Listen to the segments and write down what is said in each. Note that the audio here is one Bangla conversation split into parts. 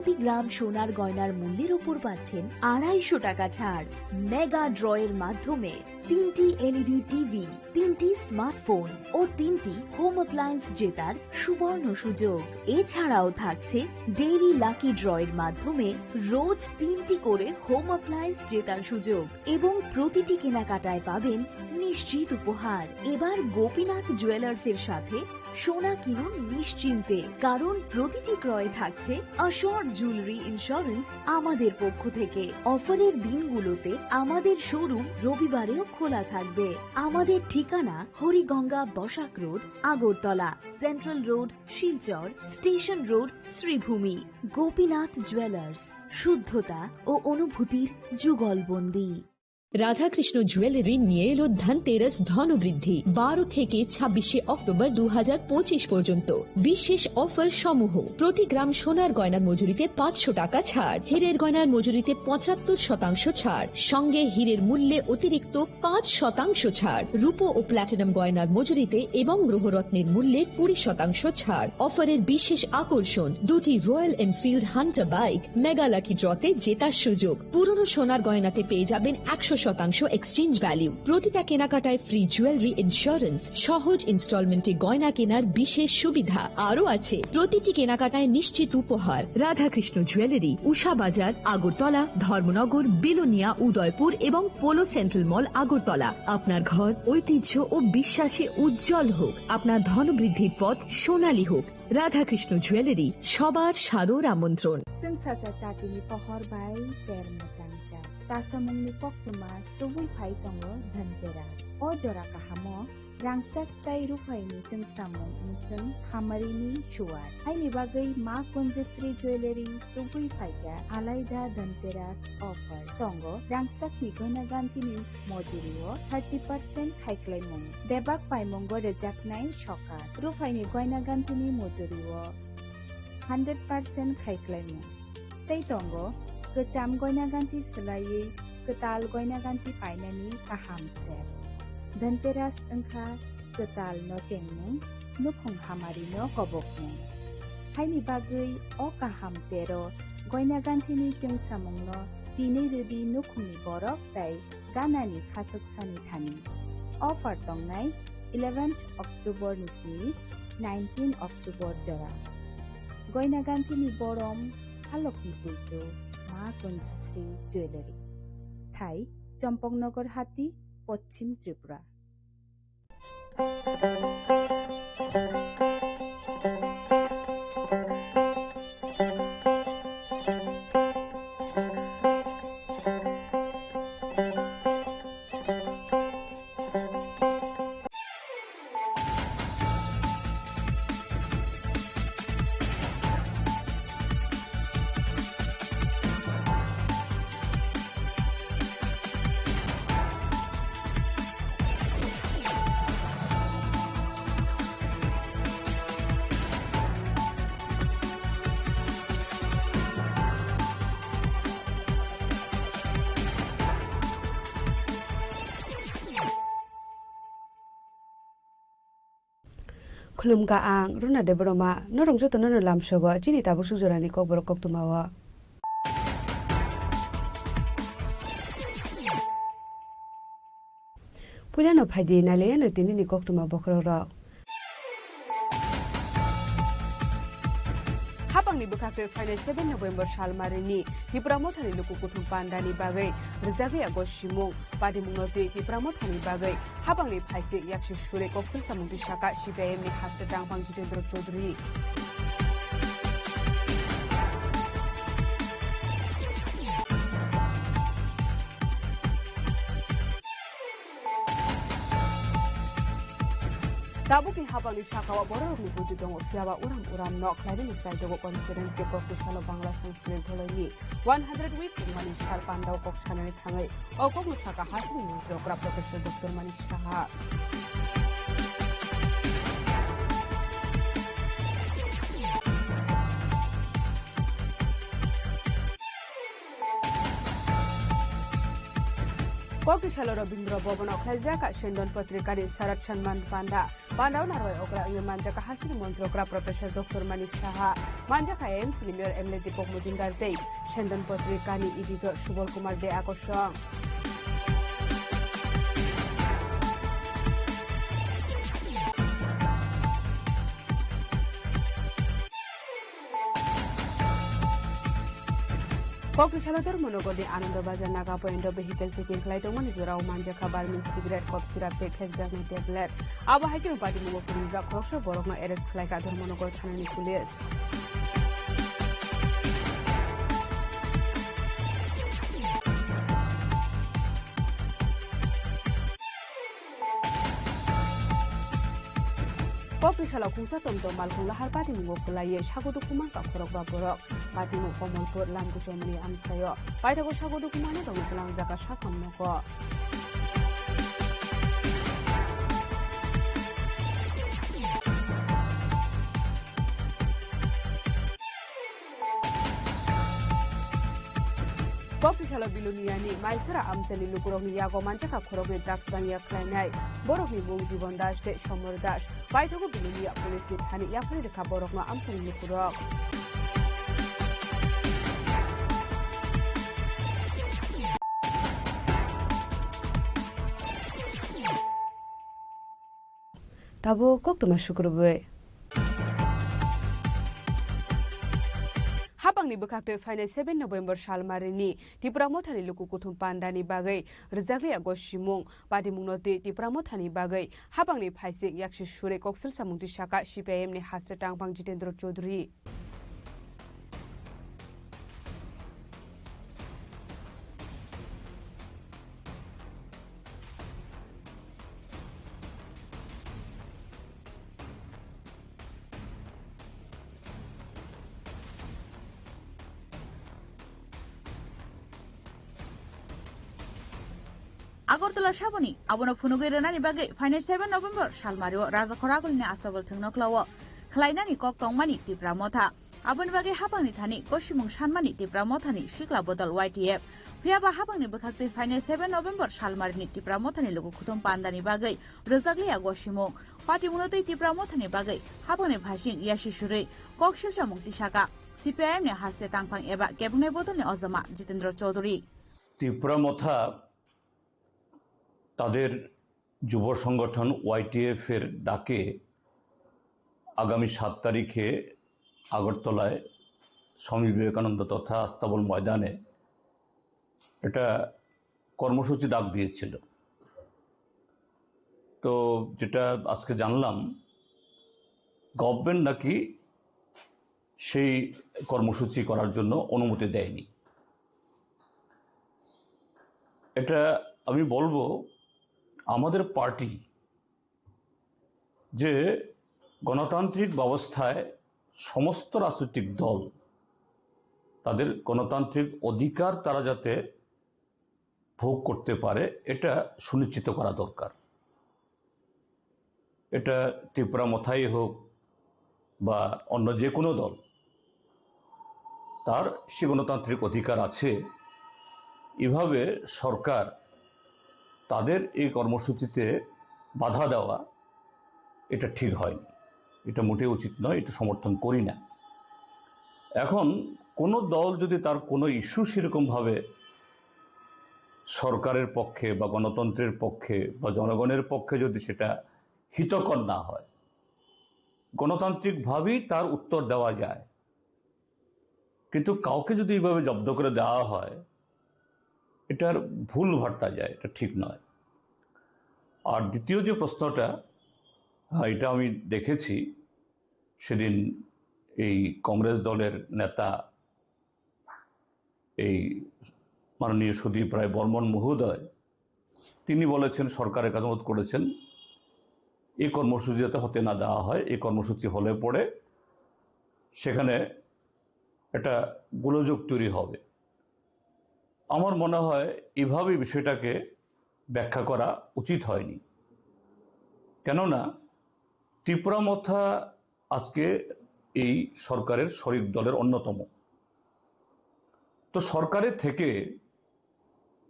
প্রতি গ্রাম সোনার গয়নার মূল্যের উপর পাচ্ছেন 250 টাকা ছাড়। মেগা ড্রয়ের মাধ্যমে 3টি এলইডি টিভি, 3টি স্মার্টফোন ও 3টি হোম অ্যাপ্লায়েন্স জেতার সুবর্ণ সুযোগ। এছাড়াও থাকছে ডেইলি লাকি ড্রয়ের মাধ্যমে রোজ 3টি করে হোম অ্যাপ্লায়েন্স জেতার সুযোগ এবং প্রতিটি কেনাকাটায় পাবেন নিশ্চিত উপহার। এবার গোপীনাথ জুয়েলার্সের সাথে সোনা কিনুন নিশ্চিন্তে, কারণ প্রতিটি ক্রয়ে থাকছে অ্যাশোর্ড জুয়েলারি ইন্স্যুরেন্স আমাদের পক্ষ থেকে। অফারের দিনগুলোতে আমাদের শোরুম রবিবারেও খোলা থাকবে। আমাদের ঠিকানা Hariganga Basak road, Agartala, central road, Silchar, station road, Sribhumi. Gopinath jewellers, শুদ্ধতা ও অনুভূতির যুগলবন্দী। রাধাকৃষ্ণ জুয়েলারি নিয়ে এলো ধনতেরাস ধনবৃদ্ধি 12 থেকে 26 অক্টোবর 2025 পর্যন্ত। বিশেষ অফার সমূহ: প্রতি গ্রাম সোনার গয়নার মজুরিতে 500 টাকা ছাড়, হীরের গয়নার মজুরিতে 75% ছাড়, সঙ্গে হীরের মূল্যে অতিরিক্ত 5% ছাড়, রূপো ও প্ল্যাটিনাম গয়নার মজুরিতে এবং গ্রহরত্নের মূল্যে 20% ছাড়। অফারের বিশেষ আকর্ষণ: দুটি Royal Enfield Hunter bike mega lucky ড্রতে জেতার সুযোগ। পুরনো সোনার গয়নাতে পেয়ে যাবেন 100% এক্সচেঞ্জ ভ্যালু। প্রতিটা কেনাকাটায় ফ্রি জুয়েলারি ইন্স্যুরেন্স, সহজ ইনস্টলমেন্টে গয়না কেনার বিশেষ সুবিধা আরও আছে। প্রতিটি কেনাকাটায় নিশ্চিত উপহার। রাধাকৃষ্ণ জুয়েলারি, উষা বাজার, আগরতলা, ধর্মনগর, বিলোনিয়া, উদয়পুর এবং পোলো সেন্ট্রাল মল, আগরতলা। আপনার ঘর ঐতিহ্য ও বিশ্বাসে উজ্জ্বল হোক, আপনার ধনবৃদ্ধির পথ সোনালী হোক। রাধাকৃষ্ণ জুয়েলারি, সবার সাদর আমন্ত্রণ। Tatini pohor bai ter macangca. Tasamungni poksuma tubui pai tongo dhantera. O jora kahamo rangsak tai rupai ni samung unsung hamarini shuar. Haini bagai ma konjestri jewelry tubui pai ga alaida dhanteras offer. Tongo rangsak ni goina gantini mojurio 30% haiklai mung. Debak pai mongo rejaknai shokar. Rupai ni goina gantini mojurio 100% haiklai mung. Tei tongo kecam goina ganti selai ketal goina ganti painani kaham ser. Dhanteras engka ketal no tengmung nukhung hamari no kobokmung. Haini bagai o kaham tero goina ganti ni jeng samung no tini rudi nukhungni borok tai ganani khachok sani thani. Offer tongnai 11 October nisni 19 October jora. Goina ganti ni borom Halokni Pujo, Ma Konjestri Jewelry. Thai, Champongnagar Hati, Poschim Tripura. Khulumka ang runa de broma norong joto nono lamsogo chini tabu sujorani kok borok kok tumawa. Pujano phaidi nale na tini ni kok tuma bokhro ro. Habangni bukakte Friday 7 November Shalmarini Hipramothani luku kuthum pandani bagai Rizagi Agoshimung Padimungnote Hipramothani bagai Habangni phaisi yakshi shure koksel samungti shaka CPIM ni khasta Dangpang Jitendra Chaudhary Tabuki habangni shakawa borokni buju dong siawa uram nok laidini saidogo conference ke professional Bangla Sanskrit tholoni 100 week mani shar pandau kok chanani thangai okogni shaka hasini mujokra professor Dr. Manish Saha Pokisalo Robindra Bobano Kajaka Shendon Patrikari Sarat Shanman Panda Pandau Narway Okra Manjaka Hasil Montrokra Professor Dr. Manish Saha Manjaka M Senior Emily Dipok Mujindar Day Shendon Patrikani Editor Subal Kumar De Akosong Pokisalo Monogodi Ananda Bajar Naga Point of Vehicle Taking Flight on Manizurao Manjaka Barmin Cigarette Cop Syrup Hexagon Tablet Aba Hakim Party Move Krosha Borogno Eres like other Monogot Hanani Kulis. Pokisalo Kusa Tomto Malkula Harpati Mugolay, Shagodukuman Kakurok Borok, Pati Mukomol Language Amsayo, Pitago Shagodukumana, Jaka Shakam Moko. Pokisalo Biluniani, Maisara Amseli Lukuromi Yago Manjaka Kuromi Draxbania Kleinai, Boromi Mungi Bondash, Shomordash, Paitogo Bilunia Police with Hani Yapri the Kaboroma Amseli Lukurok. Tabo Koktuma Shukurwe. Habangni bukakte fainai 7 November Shalmarini Tipramothani Lukukuthum Pandani Bagai Rizagli Agoshimung Padimungnote Tipramothani Bagai Habangni Phaisik Yakshi Shure Koksil Samungti Shaka CPIM ni Hasra Tangpang Jitendra Chaudhary Agortola Shaboni, Abono Funugerani Bagay, Finance 7 November, Shalmario, Raza Koragulni Astabal Tungnoklawa, Klainani Kok Tongmani, Tipramota, Abon Bagay Habani Tani, Goshimung Shanmani, Tipramotani, Shikla Bodal YTF, Piaba Habani Bakakti, Finance 7 November, Shalmarini, Tipramotani, Lukutum Pandani Bagay, Rozaglia Goshimung, Patimunote Tipramotani Bagay, Habone Pashin, Yashishure, Kokshilsha Muktishaka, CPIM ne Haste Tangpang Eba, Gabune Bodani Ozama, Jitendra Chaudhary. Tipramotha তাদের যুব সংগঠন ওয়াইটিএফ এর ডাকে আগামী 7 তারিখে আগরতলায় স্বামী বিবেকানন্দ তথা আস্তাবল ময়দানে এটা কর্মসূচি ডাক দিয়েছিল। তো যেটা আজকে জানলাম গভর্নমেন্ট নাকি সেই কর্মসূচি করার জন্য অনুমতি দেয়নি। এটা আমি বলবো আমাদের পার্টি যে গণতান্ত্রিক ব্যবস্থায় সমস্ত রাজনৈতিক দল তাদের গণতান্ত্রিক অধিকার তারা যাতে ভোগ করতে পারে এটা সুনিশ্চিত করা দরকার। এটা ত্রিপুরামথাই হোক বা অন্য যে কোনো দল তার সে গণতান্ত্রিক অধিকার আছে। এভাবে সরকার তাদের এই কর্মসূচিতে বাধা দেওয়া এটা ঠিক হয়নি, এটা মোটেও উচিত নয়, এটা সমর্থন করি না। এখন কোনো দল যদি তার কোনো ইস্যু সেরকমভাবে সরকারের পক্ষে বা গণতন্ত্রের পক্ষে বা জনগণের পক্ষে যদি সেটা হিতকর না হয়, গণতান্ত্রিকভাবেই তার উত্তর দেওয়া যায়, কিন্তু কাউকে যদি এইভাবে জব্দ করে দেওয়া হয় এটার ভুল ভার্তা যায়, এটা ঠিক নয়। আর দ্বিতীয় যে প্রশ্নটা, এটা আমি দেখেছি সেদিন এই কংগ্রেস দলের নেতা এই মাননীয় সুদীপ রায় বর্মন মহোদয় তিনি বলেছেন, সরকারের কাছে অনুরোধ করেছেন এই কর্মসূচি যাতে হতে না দেওয়া হয়। এই কর্মসূচি হলে পরে সেখানে একটা গোলযোগ তৈরি হবে। আমার মনে হয় এভাবে বিষয়টাকে ব্যাখ্যা করা উচিত হয়নি, কেননা ত্রিপুরামথা আজকে এই সরকারের শরিক দলের অন্যতম। তো সরকারের থেকে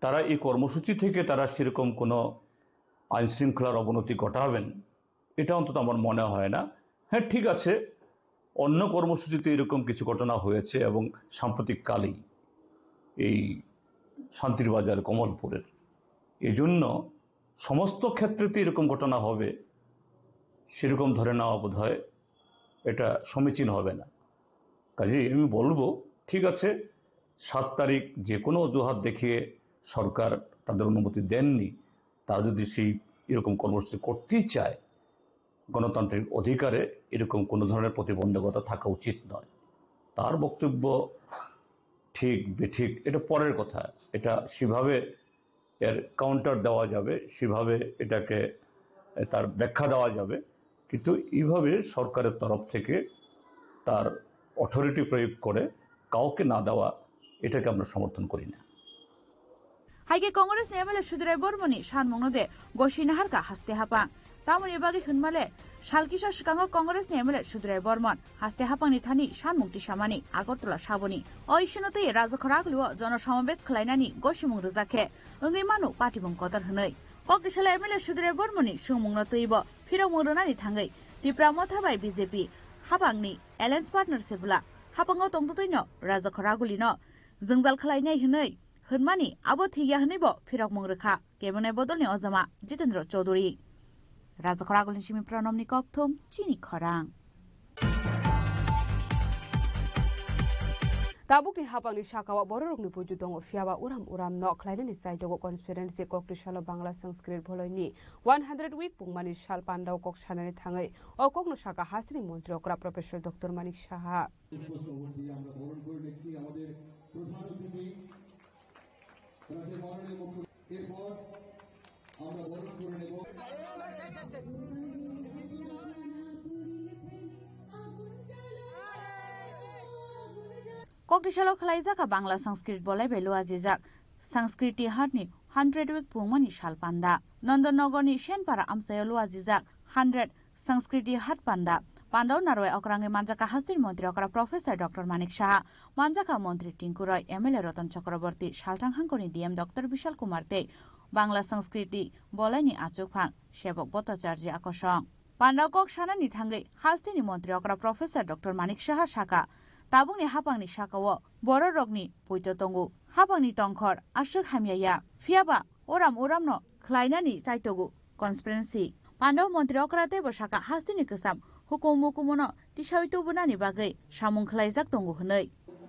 তারা এই কর্মসূচি থেকে তারা সেরকম কোনো আইন শৃঙ্খলার অবনতি ঘটাবেন এটা অন্তত আমার মনে হয় না। হ্যাঁ, ঠিক আছে, অন্য কর্মসূচিতে এরকম কিছু ঘটনা হয়েছে এবং সাম্প্রতিক কালেই এই শান্তির বাজার কমলপুরের, এজন্য সমস্ত ক্ষেত্রেতে এরকম ঘটনা হবে সেরকম ধরে নেওয়া বোধ হয় এটা সমীচীন হবে না। কাজেই আমি বলবো, ঠিক আছে, 7 তারিখ যে কোনো অজুহাত দেখিয়ে সরকার তাদের অনুমতি দেননি, তারা যদি সেই এরকম কর্মসূচি করতেই চায়, গণতান্ত্রিক অধিকারে এরকম কোনো ধরনের প্রতিবন্ধকতা থাকা উচিত নয়। তার বক্তব্য ঠিক বেঠিক এটা পরের কথা, এটা সেভাবে এর কাউন্টার দেওয়া যাবে, সেভাবে এটাকে তার ব্যাখ্যা দেওয়া যাবে, কিন্তু এইভাবে সরকারের তরফ থেকে তার অথরিটি প্রয়োগ করে কাউকে না দেওয়া, এটাকে আমরা সমর্থন করি না। হাইকে কংগ্রেস নেমেলে সুদরাই বর্মনি সানমংনদে গসিনাহারকা হাসতে হাপাং তামনি বাগে হনমালে সালকিসা সিকাঙ্গ কংগ্রেস নেমেলে সুদরাই বর্মন হাসতে হাপাংনি থানি সানমুক্তি সামানি আগরতলা সাবনি অইসনতে রাজখরাগলুও জনসমাবেশ খালাইनानि গসিমুং রজাখে ওঙ্গै मानु पार्टीबुं कदर हनै कक्तिसाला एमएलए सुदराय बर्मनि सुमुंनो तैब फिरमुं रनानि थाङै तिप्रा मथाबाय बीजेपी हाबांनि एलायन्स पार्टनारशिपला हाबांगाव तंततैनो राजखरागुलिनो जोंजाल खालायनाय हनै हनमानि आबो थिया हनैब फिरक मंगरखा केबने बदलनि अजमा जितेन्द्र चौधुरी राजखरागुलिनि सिमी प्रणमनि कक्थम चिनी खरां tabukni hapangni shakawa bororokni puju dong fiaba uram uram no khlainani saitogo conspiracy koktishalo bangla sanskrit bholoini 100 week pungmani shal pandao kok sanani thangai okokno shaka hasri মন্ত্রী okra professor dr manik saha कक्तिसालाव खालाइजाका Bangla Sanskrit बलाय बेलुआ जिजाक संस्कृति हाटनि 100 week पुंगमनि साल पान्दा नन्दनगरनि सेनपारा आमसायाव लुआ जिजाक 100 संस्कृति हाट पान्दा पान्दाव नारवाय अक्रांगे मानजाका हासिर मन्त्री अक्रा प्रोफेसर डॉक्टर मानिक साहा मानजाका मन्त्री टिंकु रॉय एमएलए रतन चक्रवर्ती सालथां हांगकनि डीएम डॉक्टर विशाल कुमार ते बांला संस्कृति बलायनि आचुकफां सेवक भट्टाचार्य आकर्षण पान्दाव कक सानानि थांगै हास्तिनि मन्त्री अक्रा प्रोफेसर डॉक्टर मानिक साहा साका ताबुंनि हापांनि साकाओ बररकनि पुइतो तंगु हापांनि तंखर आसुक हामिया फियाबा ओराम ओरामनो ख्लाइनानि साइतोगु कन्सपिरेन्सि पान्दाव मन्त्री अक्राते बसाका हास्तिनि कसाम हुकुम मुकुमनो टिसाइतो बुनानि बागै सामुं ख्लाइजाक तंगु हनै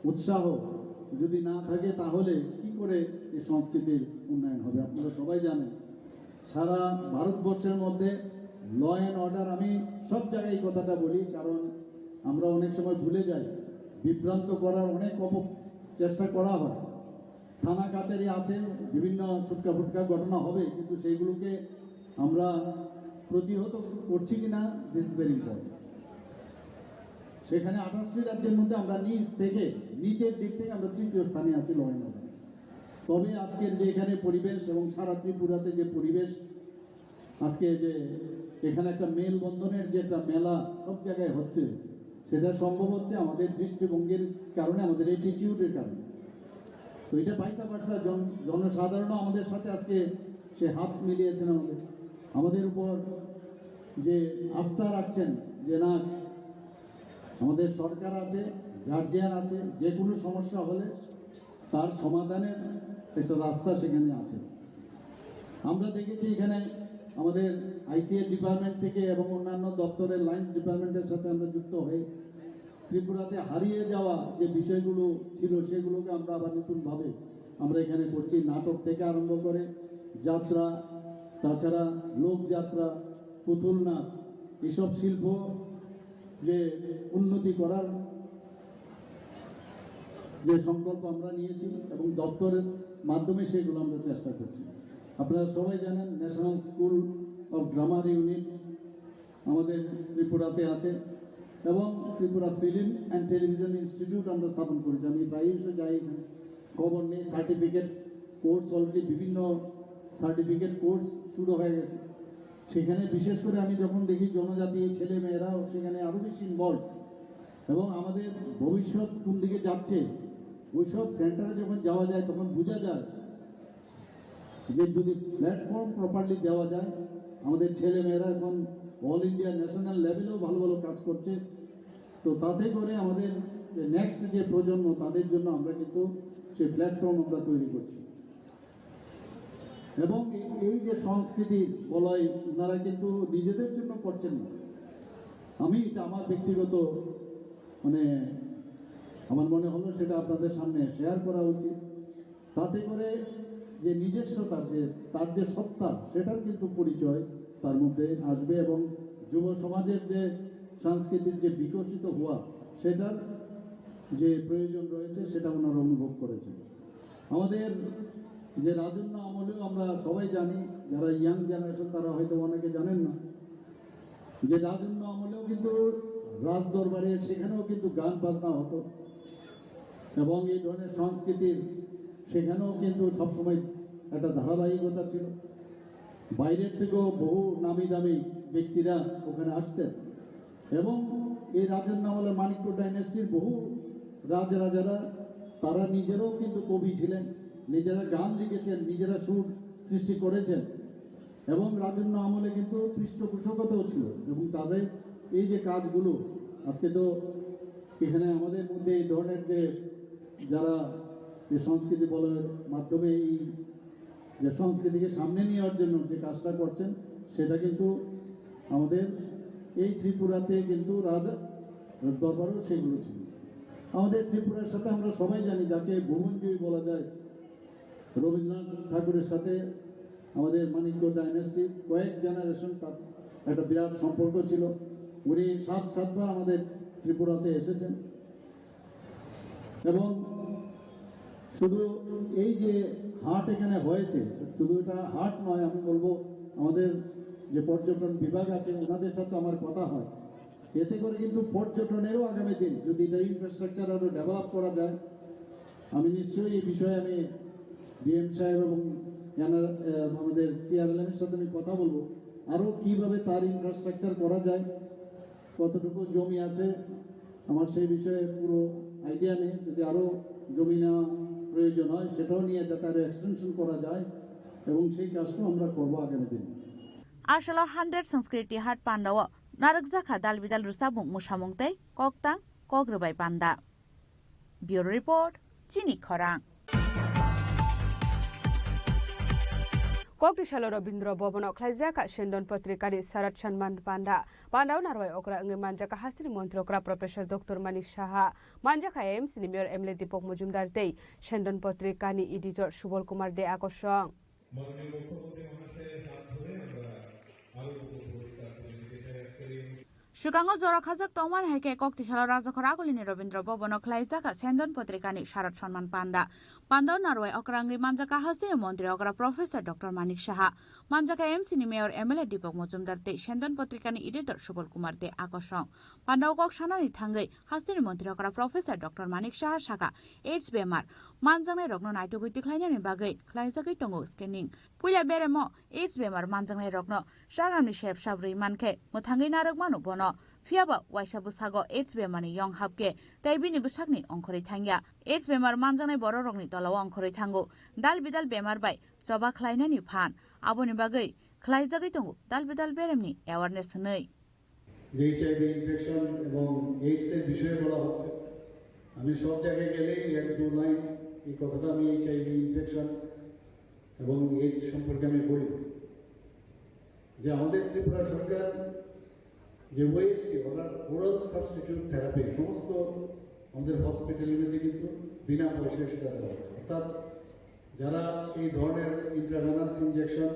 उत्साह যদি না থাকে তাহলে কি করে এই সংস্কৃতির উন্নয়ন হবে আপনারা সবাই জানেন সারা ভারতবর্ষের মধ্যে ল এন্ড অর্ডার আমি সব জায়গায় এই কথাটা বলি কারণ আমরা অনেক সময় ভুলে যাই বিভ্রান্ত করার অনেক চেষ্টা করা হয় থানা কাচারি আছে বিভিন্ন ছুটকা ফুটকা ঘটনা হবে কিন্তু সেইগুলোকে আমরা প্রতিহত করছি কিনা দিস ইজ ভেরি ইম্পর্টেন্ট সেখানে 28টি রাজ্যের মধ্যে আমরা নিচের দিক থেকে আমরা তৃতীয় স্থানে আছি ল এন্ড অর্ডার তবে আজকের যে এখানে পরিবেশ এবং সারা ত্রিপুরাতে যে পরিবেশ আজকে যে এখানে একটা মেলবন্ধনের যে একটা মেলা সব জায়গায় হচ্ছে সেটা সম্ভব হচ্ছে আমাদের দৃষ্টিভঙ্গির কারণে আমাদের অ্যাটিটিউডের কারণে তো এটা ভাইসা ভার্সা জনসাধারণ আমাদের সাথে আজকে সে হাত মিলিয়েছেন আমাদের উপর যে আস্থা রাখছেন যে না আমাদের সরকার আছে গার্জিয়ান আছে যে কোনো সমস্যা হলে তার সমাধানের একটা রাস্তা সেখানে আছে আমরা দেখেছি এখানে আমাদের আইসিএ ডিপার্টমেন্ট থেকে এবং অন্যান্য দপ্তরের লাইন্স ডিপার্টমেন্টের সাথে আমরা যুক্ত হয়ে ত্রিপুরাতে হারিয়ে যাওয়া যে বিষয়গুলো ছিল সেগুলোকে আমরা আবার নতুনভাবে আমরা এখানে করছি নাটক থেকে আরম্ভ করে যাত্রা তাছাড়া লোকযাত্রা পুতুল নাচ এসব শিল্প যে উন্নতি করার যে সংকল্প আমরা নিয়েছি এবং দপ্তরের মাধ্যমে সেগুলো আমরা চেষ্টা করছি আপনারা সবাই জানেন national school of drummer unit আমাদের ত্রিপুরাতে আছে এবং Tripura film and television institute আমরা স্থাপন করেছি আমি প্রায়শই যাই এখানে খবর নেই সার্টিফিকেট কোর্স অলরেডি বিভিন্ন সার্টিফিকেট কোর্স শুরু হয়ে গেছে সেখানে বিশেষ করে আমি যখন দেখি জনজাতি ছেলে মেয়েরাও সেখানে আরো বেশি ইনভলভ এবং আমাদের ভবিষ্যৎ কোন দিকে যাচ্ছে ওইসব সেন্টারে যখন যাওয়া যায় তখন বোঝা যায় যে যদি প্ল্যাটফর্ম প্রপারলি দেওয়া যায়, আমাদের ছেলেমেয়েরা এখন অল ইন্ডিয়া ন্যাশনাল লেভেলেও ভালো ভালো কাজ করছে, তো তাতে করে আমাদের নেক্সট যে প্রজন্ম তাদের জন্য আমরা কিন্তু সেই প্ল্যাটফর্ম আমরা তৈরি করছি। এবং এই যে সংস্কৃতি বলয় ওনারা কিন্তু নিজেদের জন্য করছেন না, আমি এটা আমার ব্যক্তিগত আমার মনে হলো সেটা আপনাদের সামনে শেয়ার করা উচিত। তাতে করে যে নিজস্বতা, যে তার যে সত্তা, সেটার কিন্তু পরিচয় তার মধ্যে আসবে এবং যুব সমাজের যে সাংস্কৃতিক যে বিকশিত হওয়া, সেটার যে প্রয়োজন রয়েছে সেটা ওনারা অনুভব করেছেন। আমাদের যে রাজন্য আমলেও আমরা সবাই জানি, যারা ইয়াং জেনারেশন তারা হয়তো অনেকে জানেন না, যে রাজন্য আমলেও কিন্তু রাজ দরবারে সেখানেও কিন্তু গান বাজনা হতো এবং এই ধরনের সংস্কৃতির সেখানেও কিন্তু সবসময় একটা ধারাবাহিকতা ছিল। বাইরের থেকেও বহু নামি দামি ব্যক্তিরা ওখানে আসতেন এবং এই রাজন্য আমলের মানিক্য ডাইনেস্টির বহু রাজরাজারা তারা নিজেরাও কিন্তু কবি ছিলেন, নিজেরা গান লিখেছেন, নিজেরা সুর সৃষ্টি করেছেন এবং রাজন্য আমলে কিন্তু পৃষ্ঠপোষকতাও ছিল এবং তাদের এই যে কাজগুলো আজকে তো এখানে আমাদের মধ্যে এই ধরনের যে যারা যে সংস্কৃতি বলার মাধ্যমে এই যে সংস্কৃতিকে সামনে নেওয়ার জন্য যে কাজটা করছেন, সেটা কিন্তু আমাদের এই ত্রিপুরাতে কিন্তু রাজা দরবারও সেগুলো ছিল। আমাদের ত্রিপুরার সাথে আমরা সবাই জানি, যাকে ভুবনজয়ী বলা যায়, রবীন্দ্রনাথ ঠাকুরের সাথে আমাদের মানিক্য ডাইনেস্টি কয়েক জেনারেশন তার একটা বিরাট সম্পর্ক ছিল। উনি 7বার আমাদের ত্রিপুরাতে এসেছেন এবং শুধু এই যে হাট এখানে হয়েছে, শুধু এটা হাট নয়, আমি বলবো আমাদের যে পর্যটন বিভাগ আছে ওনাদের সাথে আমার কথা হয়, এতে করে কিন্তু পর্যটনেরও আগামী দিন যদি এটা ইনফ্রাস্ট্রাকচার আরো ডেভেলপ করা যায়, আমি নিশ্চয়ই এই বিষয়ে আমি ডিএম সাহেব এবং আমাদের টিআরএলএম-এর সাথে আমি কথা বলবো আরো কিভাবে তার ইনফ্রাস্ট্রাকচার করা যায়, কতটুকু জমি আছে আমার সেই বিষয়ে পুরো আইডিয়া নেই। যদি আরো জমি নেওয়া প্রয়োজন হয় সেটাও নিয়ে যাতে আরো এক্সটেনশন করা যায় এবং সেই কাজটাও আমরা করবো আগামী দিন। আসলে 100 সংস্কৃতি হাট পান্ডাও নারক জাখা দালবিদাল রুসাবুং মুসামুংতাই কক্তাং কগ্রবাই পান্ডা। ব্যুরো রিপোর্ট, চিনি খরাং। কক্টিশাল রবীন্দ্র ভবন খ্লাইজাকা সেন্দন পত্রিকারি সারাত সম্মান পান্ডা পান্ডাও নারওয়াই ওকরা ইংগে মানজাকা হাসিনি মন্ত্রী ওকরা প্রফেসর ডক্টর মানিক সাহা মানজাকা এমস মেয়র এমএলএ দীপক মজুমদার দেই সেন্দন পত্রিকানি এডিটর সুবল কুমার দে আকর্ষণ। সুকাঙ্গ জরখাজাক তমান হেকে কক্টিশাল রাজখর আগলিনি রবীন্দ্র ভবন খ্লাইজাকা সেন্দন পত্রিকানি সারাত সম্মান পান্ডা পান্ডাও নারওয়াই অকরাঙ্গি মানজাকা হাসিনি মন্ত্রী অকরা professor doctor Manik Saha মানজাকা এমসিনি mayor MLA Dipak Majumdar দে সেন্দন পত্রিকানি এডিটর সুবল কুমার দে আকর্ষণ। পান্ডাও কক সানানি থাঙ্গই হাসিনি মন্ত্রী অকরা প্রফেসর ডক্টর মানিক সাহা শাখা এইডস বেমার মানজাংনাই রগ্ন নাইটুগুইতি খ্লাইনানি বাগৈ খ্লাইজাগৈ তঙ্গো স্ক্যাनिং পুইলা বেরেम এইডস বেমার मानजांनाय रग्न शागामनि शेप साब्रै मानखे मोथांगै नारक मानु बन फियाबा वाइसाबु सागो एड्स बेमारनि यं हाबके ताइबिनि बुसाकनि अंखरै थांगिया एड्स बेमार मानजांनाय बर रगनि तलाव अंखरै थांगो दाल बिदाल बेमार बाय जबा ख्लायनानि फान आबोनि बागै ख्लायजागै दंगो दाल बिदाल बेरेमनि अवेयरनेस नै এইচআইভি ইনফেকশন এবং এইডস এর বিষয়ে বলা হচ্ছে। আমি সব জায়গায় গেলে এক দু লাইন এই কথাটা আমি এইচআইভি ইনফেকশন এবং এইডস সম্পর্কে আমি বলি যে আমাদের ত্রিপুরা সরকার যে ওয়েস্ট ওরাল সাবস্টিটিউট থেরাপি সমস্ত আমাদের হসপিটালগুলিতে কিন্তু বিনা পয়সায় সেটা দেওয়া হচ্ছে। অর্থাৎ যারা এই ধরনের ইন্ট্রাভেনাস ইনজেকশন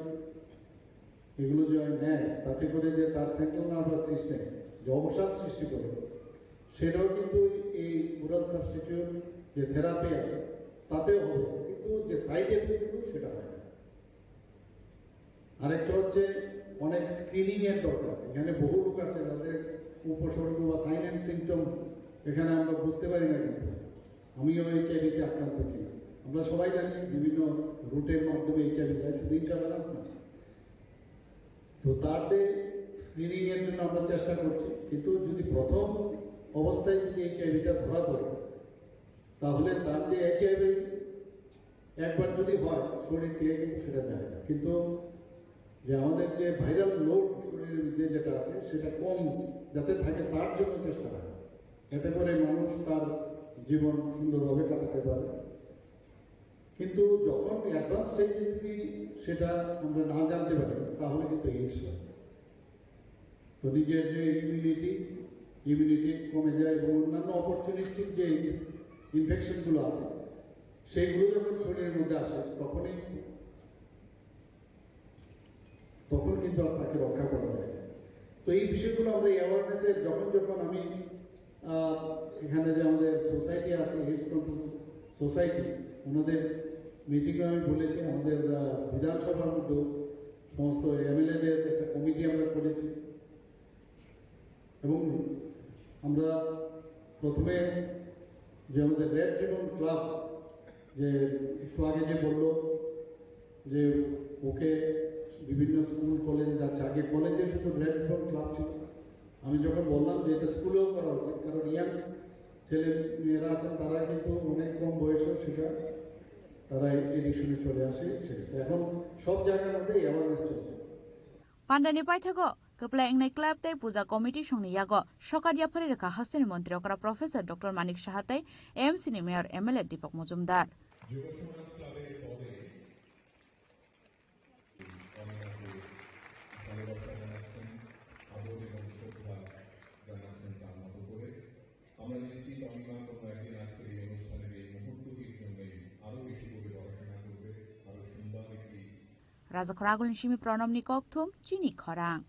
এগুলো যে নেয় তাতে করে যে তার সেন্ট্রাল নার্ভাস সিস্টেম যে অবসাদ সৃষ্টি করে সেটাও কিন্তু এই ওরাল সাবস্টিটিউট যে থেরাপি আছে তাতেও হবে, কিন্তু যে সাইড এফেক্টগুলো সেটা হয় না। আরেকটা হচ্ছে অনেক স্ক্রিনিং এর দরকার। এখানে বহু লোক আছে যাদের উপসর্গ বা সাইন অ্যান্ড সিমটম এখানে আমরা বুঝতে পারি না, কিন্তু আমিও এইচআইভিতে আক্রান্ত কিনা আমরা সবাই জানি বিভিন্ন রুটের মাধ্যমে এইচআইভি যায়, শুধু ইন্টারভেনাস না। তো তারতে স্ক্রিনিং এর জন্য আমরা চেষ্টা করছি, কিন্তু যদি প্রথম অবস্থায় যদি এইচআইভিটা ধরা পড়ে তাহলে তার যে এইচআইভি একবার যদি হয় শরীর থেকে কিন্তু সেটা যায় না, কিন্তু যে আমাদের যে ভাইরাল লোড শরীরের মধ্যে যেটা আছে সেটা কম যাতে থাকে তার জন্য চেষ্টা করে, এতে করে মানুষ তার জীবন সুন্দরভাবে কাটাতে পারে। কিন্তু যখন অ্যাডভান্স স্টেজে যদি সেটা আমরা না জানতে পারি তাহলে কিন্তু এইডস হয়। তো নিজের যে ইমিউনিটি কমে যায় এবং অন্যান্য অপরচুনিস্টিক যে ইনফেকশনগুলো আছে সেইগুলো যখন শরীরের মধ্যে আসে তখন কিন্তু আর তাকে রক্ষা করা যায়। তো এই বিষয়গুলো আমরা অ্যাওয়ারনেসের যখন আমি এখানে যে আমাদের সোসাইটি আছে হেলথ কন্ট্রোল সোসাইটি, ওনাদের মিটিংয়ে আমি বলেছি আমাদের বিধানসভার মধ্যে সমস্ত এমএলএদের একটা কমিটি আমরা করেছি এবং আমরা প্রথমে যে আমাদের রেড রিবন ক্লাব যে একটু আগে যে বললো যে ওকে বিভিন্ন স্কুল কলেজ যাচ্ছে, আগে কলেজে শুধু রেড রিবন ক্লাব ছিল, আমি যখন বললাম যে এটা স্কুলেও করা উচিত, কারণ ইয়াং ছেলে মেয়েরা আছেন তারা কিন্তু অনেক কম বয়সেও সেটা তারা এডিশনে চলে আসে, সেটা এখন সব জায়গার মধ্যে অ্যাওয়ারনেস চলছে। পান্ডানি পাইথাগো কপ্লাই এংনাই ক্লাব তাই পূজা কমিটি সংনি ইয়াগো সকারিয়া ফরিরেখা হাস্তিনি মন্ত্রী অকরা প্রফেসর ডক্টর মানিক সাহাতাই এমসি নি মেয়র এমএলএ দীপক মজুমদার। আমরা নিশ্চিত অনিমা কোনো একদিন আজকের এই অনুষ্ঠানের এই মুহূর্তটির জন্যই আরো বেশি করে পড়াশোনা করবে, আরো সুন্দর একটি রাজা খরাগুল সিমি প্রণব নিকথুম চিনি খরাং।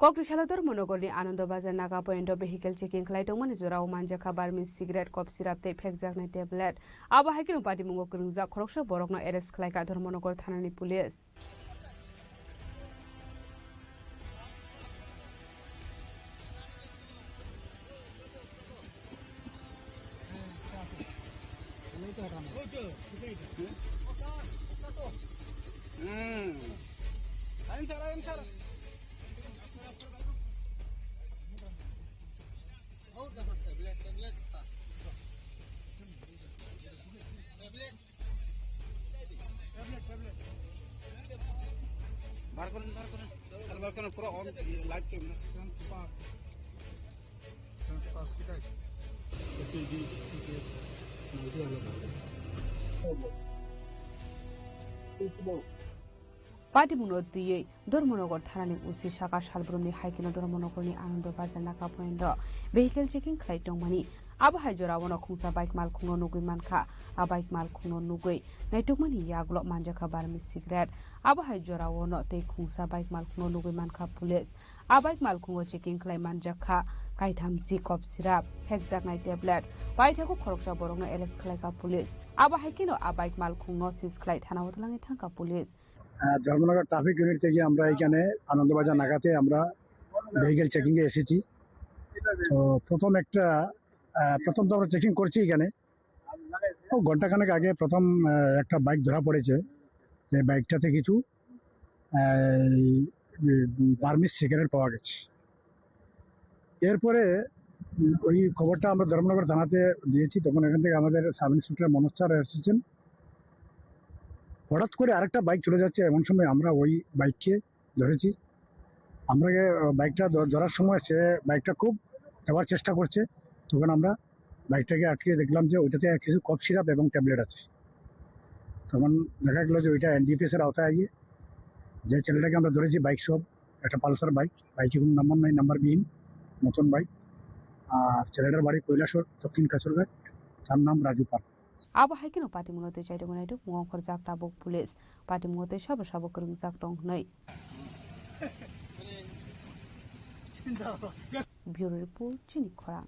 कक्टुसालादर मनोगरनि Anandabazar Naga point vehicle checking खालायदोंमोन जराव मानजाखा बारमिस सिगारेट कप सिराप तै फेकजाकनाय टेबलेट आबा हाइकिनो पार्टी मुंगो गरुंजा खरकसा बरकनो एरेस्ट खालायका धर्मनगर थानानि पुलिस। पूरा ऑन लाइव कैमरा सेंस पास कितना है एसडी पार्टी मुनोदियै धर्मनगर थानानि उसी शाखा सालब्रुमनि हाइकिनो धर्मनगरनि Anandabazar Naga point vehicle checking खालायदोंमोन आबहाय जरावनो खुंसा बाइक माल खुंनो नुगै मानखा आ बाइक माल खुंनो नुगै नायटुकमानि यागलो मानजाखा बारमि सिगारेट आबहाय जरावनो तै खुंसा बाइक माल खुंनो नुगै मानखा पुलिस आ बाइक माल खुंनो चेकिं खालाय मानजाखा काइथामजि कप सिराप फेकजाकनाय टेबलेट बाइथाखौ खरकसा बरकनो एरेस्ट खालायका पुलिस आबहाय किनो आ बाइक माल खुंनो सिज खालाय थाना हतलाङै थांका पुलिस। ধর্মনগর ট্রাফিক ইউনিট থেকে আমরা এখানে আনন্দবাজার নাগাতে আমরা ভেহিকেল চেকিং এ এসেছি। তো প্রথম তো আমরা চেকিং করছি এখানে, ঘন্টাখানেক আগে প্রথম একটা বাইক ধরা পড়েছে, যে বাইকটাতে কিছু বার্মিস সিগারেট পাওয়া গেছে। এরপরে ওই খবরটা আমরা ধর্মনগর থানাতে দিয়েছি, তখন এখান থেকে আমাদের সাব ইন্সপেক্টর মনোজ স্যার এসেছেন। হঠাৎ করে আরেকটা বাইক চলে যাচ্ছে, এমন সময় আমরা ওই বাইককে ধরেছি। আমরা বাইকটা ধরার সময় সে বাইকটা খুব যাওয়ার চেষ্টা করছে, তখন আমরা বাইকটাকে আটকে দেখলাম যে ওইটাতে কিছু কফ সিরাপ এবং ট্যাবলেট আছে। তখন দেখা গেল যে ওইটা এনডিপিএস এর আওতায় গিয়ে যে ছেলেটাকে আমরা ধরেছি বাইক সব একটা পালসার বাইকে কোনো নাম্বার নাই, নাম্বারবিহীন নতুন বাইক, আর ছেলেটার বাড়ি কৈলাসর দক্ষিণ কাছরঘাট, তার নাম রাজু পাল। आबहाय किनो पार्टी मुनोते चाइदोंमोन आइदो मुंगखर जाकटा बक पुलिस पार्टी मुंगते साबो साबो करं जाक दं नै ब्यूरो रिपोर्ट चिनि खरा।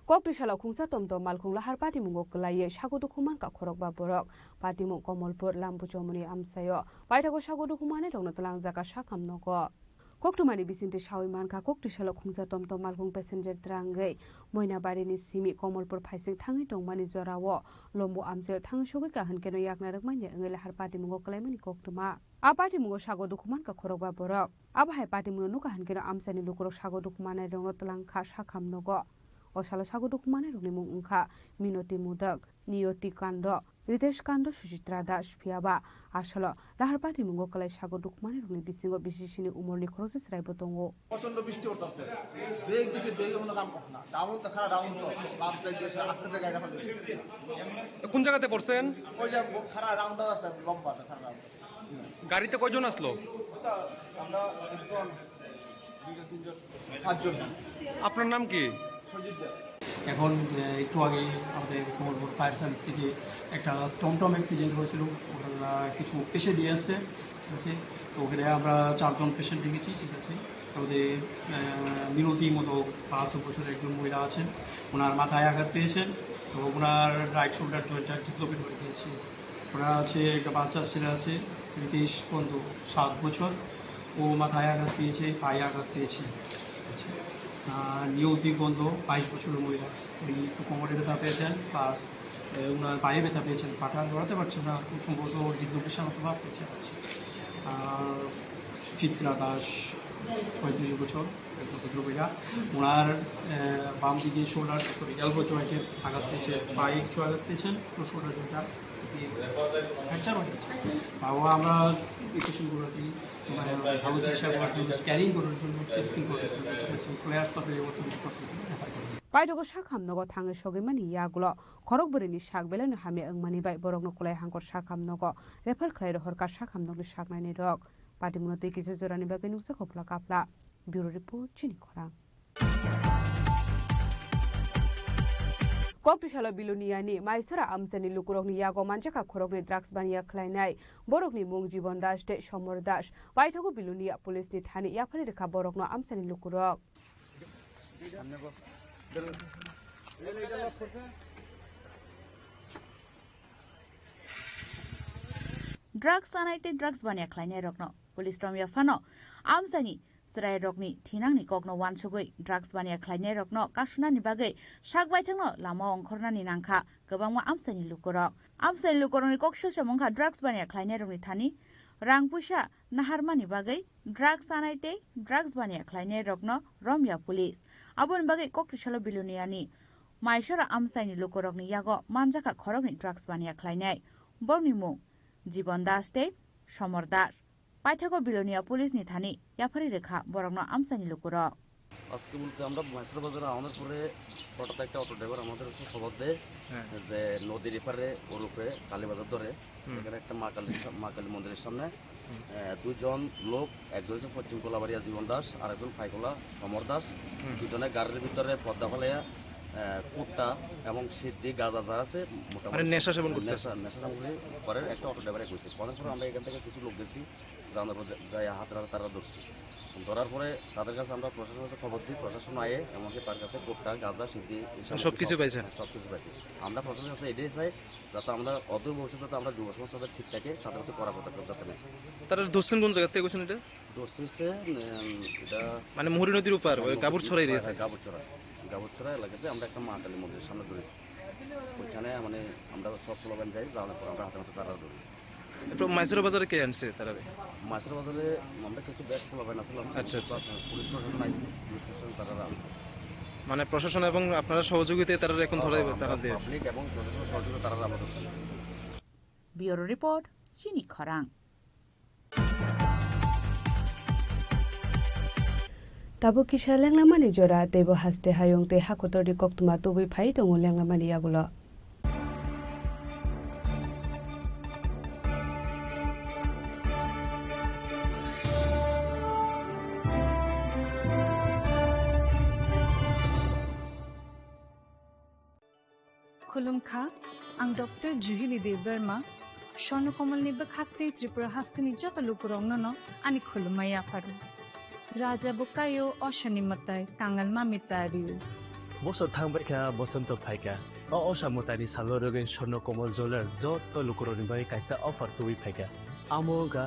कक्टुसालाव खुंसा टमटम मालखुंला हार पार्टी मुंगो गलायै सागुदुखुमान का खरकबा बरक पार्टी मुंग कमलपुर लाम्बु चौमनि आमसायो बायथागो सागुदुखुमाने दंनो तलां जाका साखाम नगो Koktumani bisinte shawi manka koktusalo khungja tomtom malgung passenger trangai Moinabarini simi Komolpur phaising thangi tongmani jorawo lombo amje thang sogoi ka hankeno yakna rakmanya ngela har party mungo klaimani koktuma a party mungo sago dukuman ka khorokba borok abahai party mungo nuka hankeno amsani lukurok sago dukumana rongno tlangkha sakham nogo osalo sago dukumana rongni mung ungkha Minoti Mudak Niyoti Kando Ritesh Kando Suchitra Das Phiaba asalo lahar party mungo klai sago dukumana rongni bisingo bisisini umorni khorokse sraibo tongo প্রচন্ড বৃষ্টি হচ্ছে বেগ দিছে বেগে কোনো কাম করছে না ডাউন তো খারাপ ডাউন তো বাম সাইড দিয়ে আটকে গাড়িটা ফেলে কোন জায়গাতে পড়ছেন ওই যে খারাপ রাউন্ড আছে লম্বা খারাপ গাড়িতে কয়জন আসলো আমরা একজন দুইজন তিনজন পাঁচজন আপনার নাম কি সঞ্জিত দে এখন একটু আগে আমাদের কোমলপুর ফায়ার সার্ভিস থেকে একটা টমটম অ্যাক্সিডেন্ট হয়েছিল ওরা কিছু পেশেন্ট দিয়ে আসছে ঠিক আছে তো ওখানে আমরা 4 জন পেশেন্ট দেখেছি ঠিক আছে আমাদের মিনতি মতো 72 বছরের একজন মহিলা আছেন ওনার মাথায় আঘাত পেয়েছেন তো ওনার রাইট শোল্ডার জয়েন্টটা ডিসলোকেট হয়ে গিয়েছে ওনার আছে একটা বাচ্চা ছেলে আছে রিতেশ বন্ধু 7 বছর ও মাথায় আঘাত পেয়েছে পায়ে আঘাত পেয়েছে নিয়তি বন্ধ 22 বছরের মহিলা উনি একটু কোমরে ব্যথা পেয়েছেন প্লাস ওনার পায়ে ব্যথা পেয়েছেন পাটা ধরাতে পারছেন না খুব সম্ভবত ডিসলোকেশন অথবা ফ্র্যাকচার আছে আর সুচিত্রা দাস 35 বছর ভদ্রমহিলা ওনার বাম দিকে শোল্ডার এলবো জয়েন্টে আঘাত পেয়েছে পায়ে কিছু আঘাত পেয়েছেন তো শোল্ডার জয়েন্টটা ফ্র্যাকচার হয়ে গেছে তাও আমরা ডিসকাশন করেছি ভালো চিকিৎসা করার জন্য স্ক্যানিং করার জন্য সিক্সিং করার জন্য ঠিক আছে প্লে হাসপাতালে অর্থনৈতিক Paidogo shakham nogo thange sogimani yagulo khorokburini shakbelani hame angmani bai borokno kulai hangkor shakham nogo refer khlairo horkar shakham nogo shaknani rok patimuno te kise jorani bagai nuksa khopla kapla bureau report chini khora Koktusalo biluniani maisara amsani lukurokni yago manjaka khorokni drugs baniya khlainai borokni mung Jibon Das de Somor Das paithogo bilunia police ni thani yafari rekha borokno amsani lukurok Drugs anaite drugs bania khlainai rokno police tomya phano amsani Srai rokni thinangni kokno wansugoi drugs bania khlainai rokno kasuna ni bagai sakbai thangno lama ongkhorna ni nangkha gobangma amsani lukorokni kokso samongkha drugs bania khlainai rokni thani rangpusa naharmani bagai drugs anaite drugs bania khlainai rokno romya police abon bagai koktisalo biluniani maisara amsani lukorokni yago manjaka khorokni drugs bania khlainai borni mung Jibon Das de Somor Das পাইথাগো বিলোনিয়া পুলিশ নি থানি ইয়াফারি রেখা বরংনো আমসানি লুকুর আজকে বলতে আমরা মাইসর বাজারে আমাদের পরে হঠাৎ একটা অটো ড্রাইভার আমাদের খবর দেয় যে নদীর এপারে ওরূপে কালীবাজার ধরে এখানে একটা মা কালী মন্দিরের সামনে দুজন লোক একজন হচ্ছে পশ্চিম কোলাবাড়িয়া জীবন দাস আর একজন ফাইকোলা সমর দাস দুজনে গাড়ির ভিতরে পদ্মা ফেলাইয়া কুট্টা এবং সিদ্ধি গাঁজা যা আছে মোটামুটি নেশা সেবন করে একটা অটো ড্রাইভারে করেছে করার পরে আমরা এখান থেকে কিছু লোক গেছি যাই হাতে তারা ধরছি ধরার পরে তাদের কাছে আমরা প্রশাসনের কাছে খবর দিই প্রশাসন আয়ে এমনকি তার কাছে কুট্টা গাঁজা সিদ্ধি সবকিছু পাইছি আমরা প্রশাসনের কাছে এটাই চাই যাতে আমরা অদূর ভবিষ্যতে আমরা যুব সমাজ সাথে ঠিক থাকে তাদের মধ্যে করা কথা যাতে নেই তারা ধরছেন কোন জায়গা থেকে গেছেন এটা ধরছে এটা মানে মুহুরী নদীর উপর গাবুরছড়াই গাবুরছড়া এলাকাতে আমরা একটা মা কালী মন্দিরের সামনে ধরি ওইখানে মানে আমরা সব ফলোবেন যাই যাওয়ার পর আমরা হাতে হাতে তারা ধরি মাইসর বাজারে কে আনছে তারা মাইসর বাজারে আমরা কিছু ব্যাগ ফলোবেন আসলাম আচ্ছা পুলিশ প্রশাসন আইছে পুলিশ প্রশাসন তারা আনছে মানে প্রশাসন এবং আপনারা সহযোগিতায় তারা এখন ধরে তারা দিয়েছে পাবলিক এবং প্রশাসনের সহযোগিতায় তারা আমাদের ব্যুরো রিপোর্ট চিনি খরাং Tabo kisha lenglamani jora tebo haste hayong te hakotori koktuma tubi phai tongo lenglamani yagulo Khulumkha ang Dr. Juhili Deverma Shonokomalni bakhatte Tripura hastini jota lukurongno no ani khulumaya paru Raja Bukayo Oshanimatai Kangal Mamitariu বছর থাংবাইকা বসন্ত ফাইকা অসামতানি সালরগেন স্বর্ণকমল জুয়েলার্স যত লুকুরনি বাই কাইসা অফার তুই ফাইকা আমোগা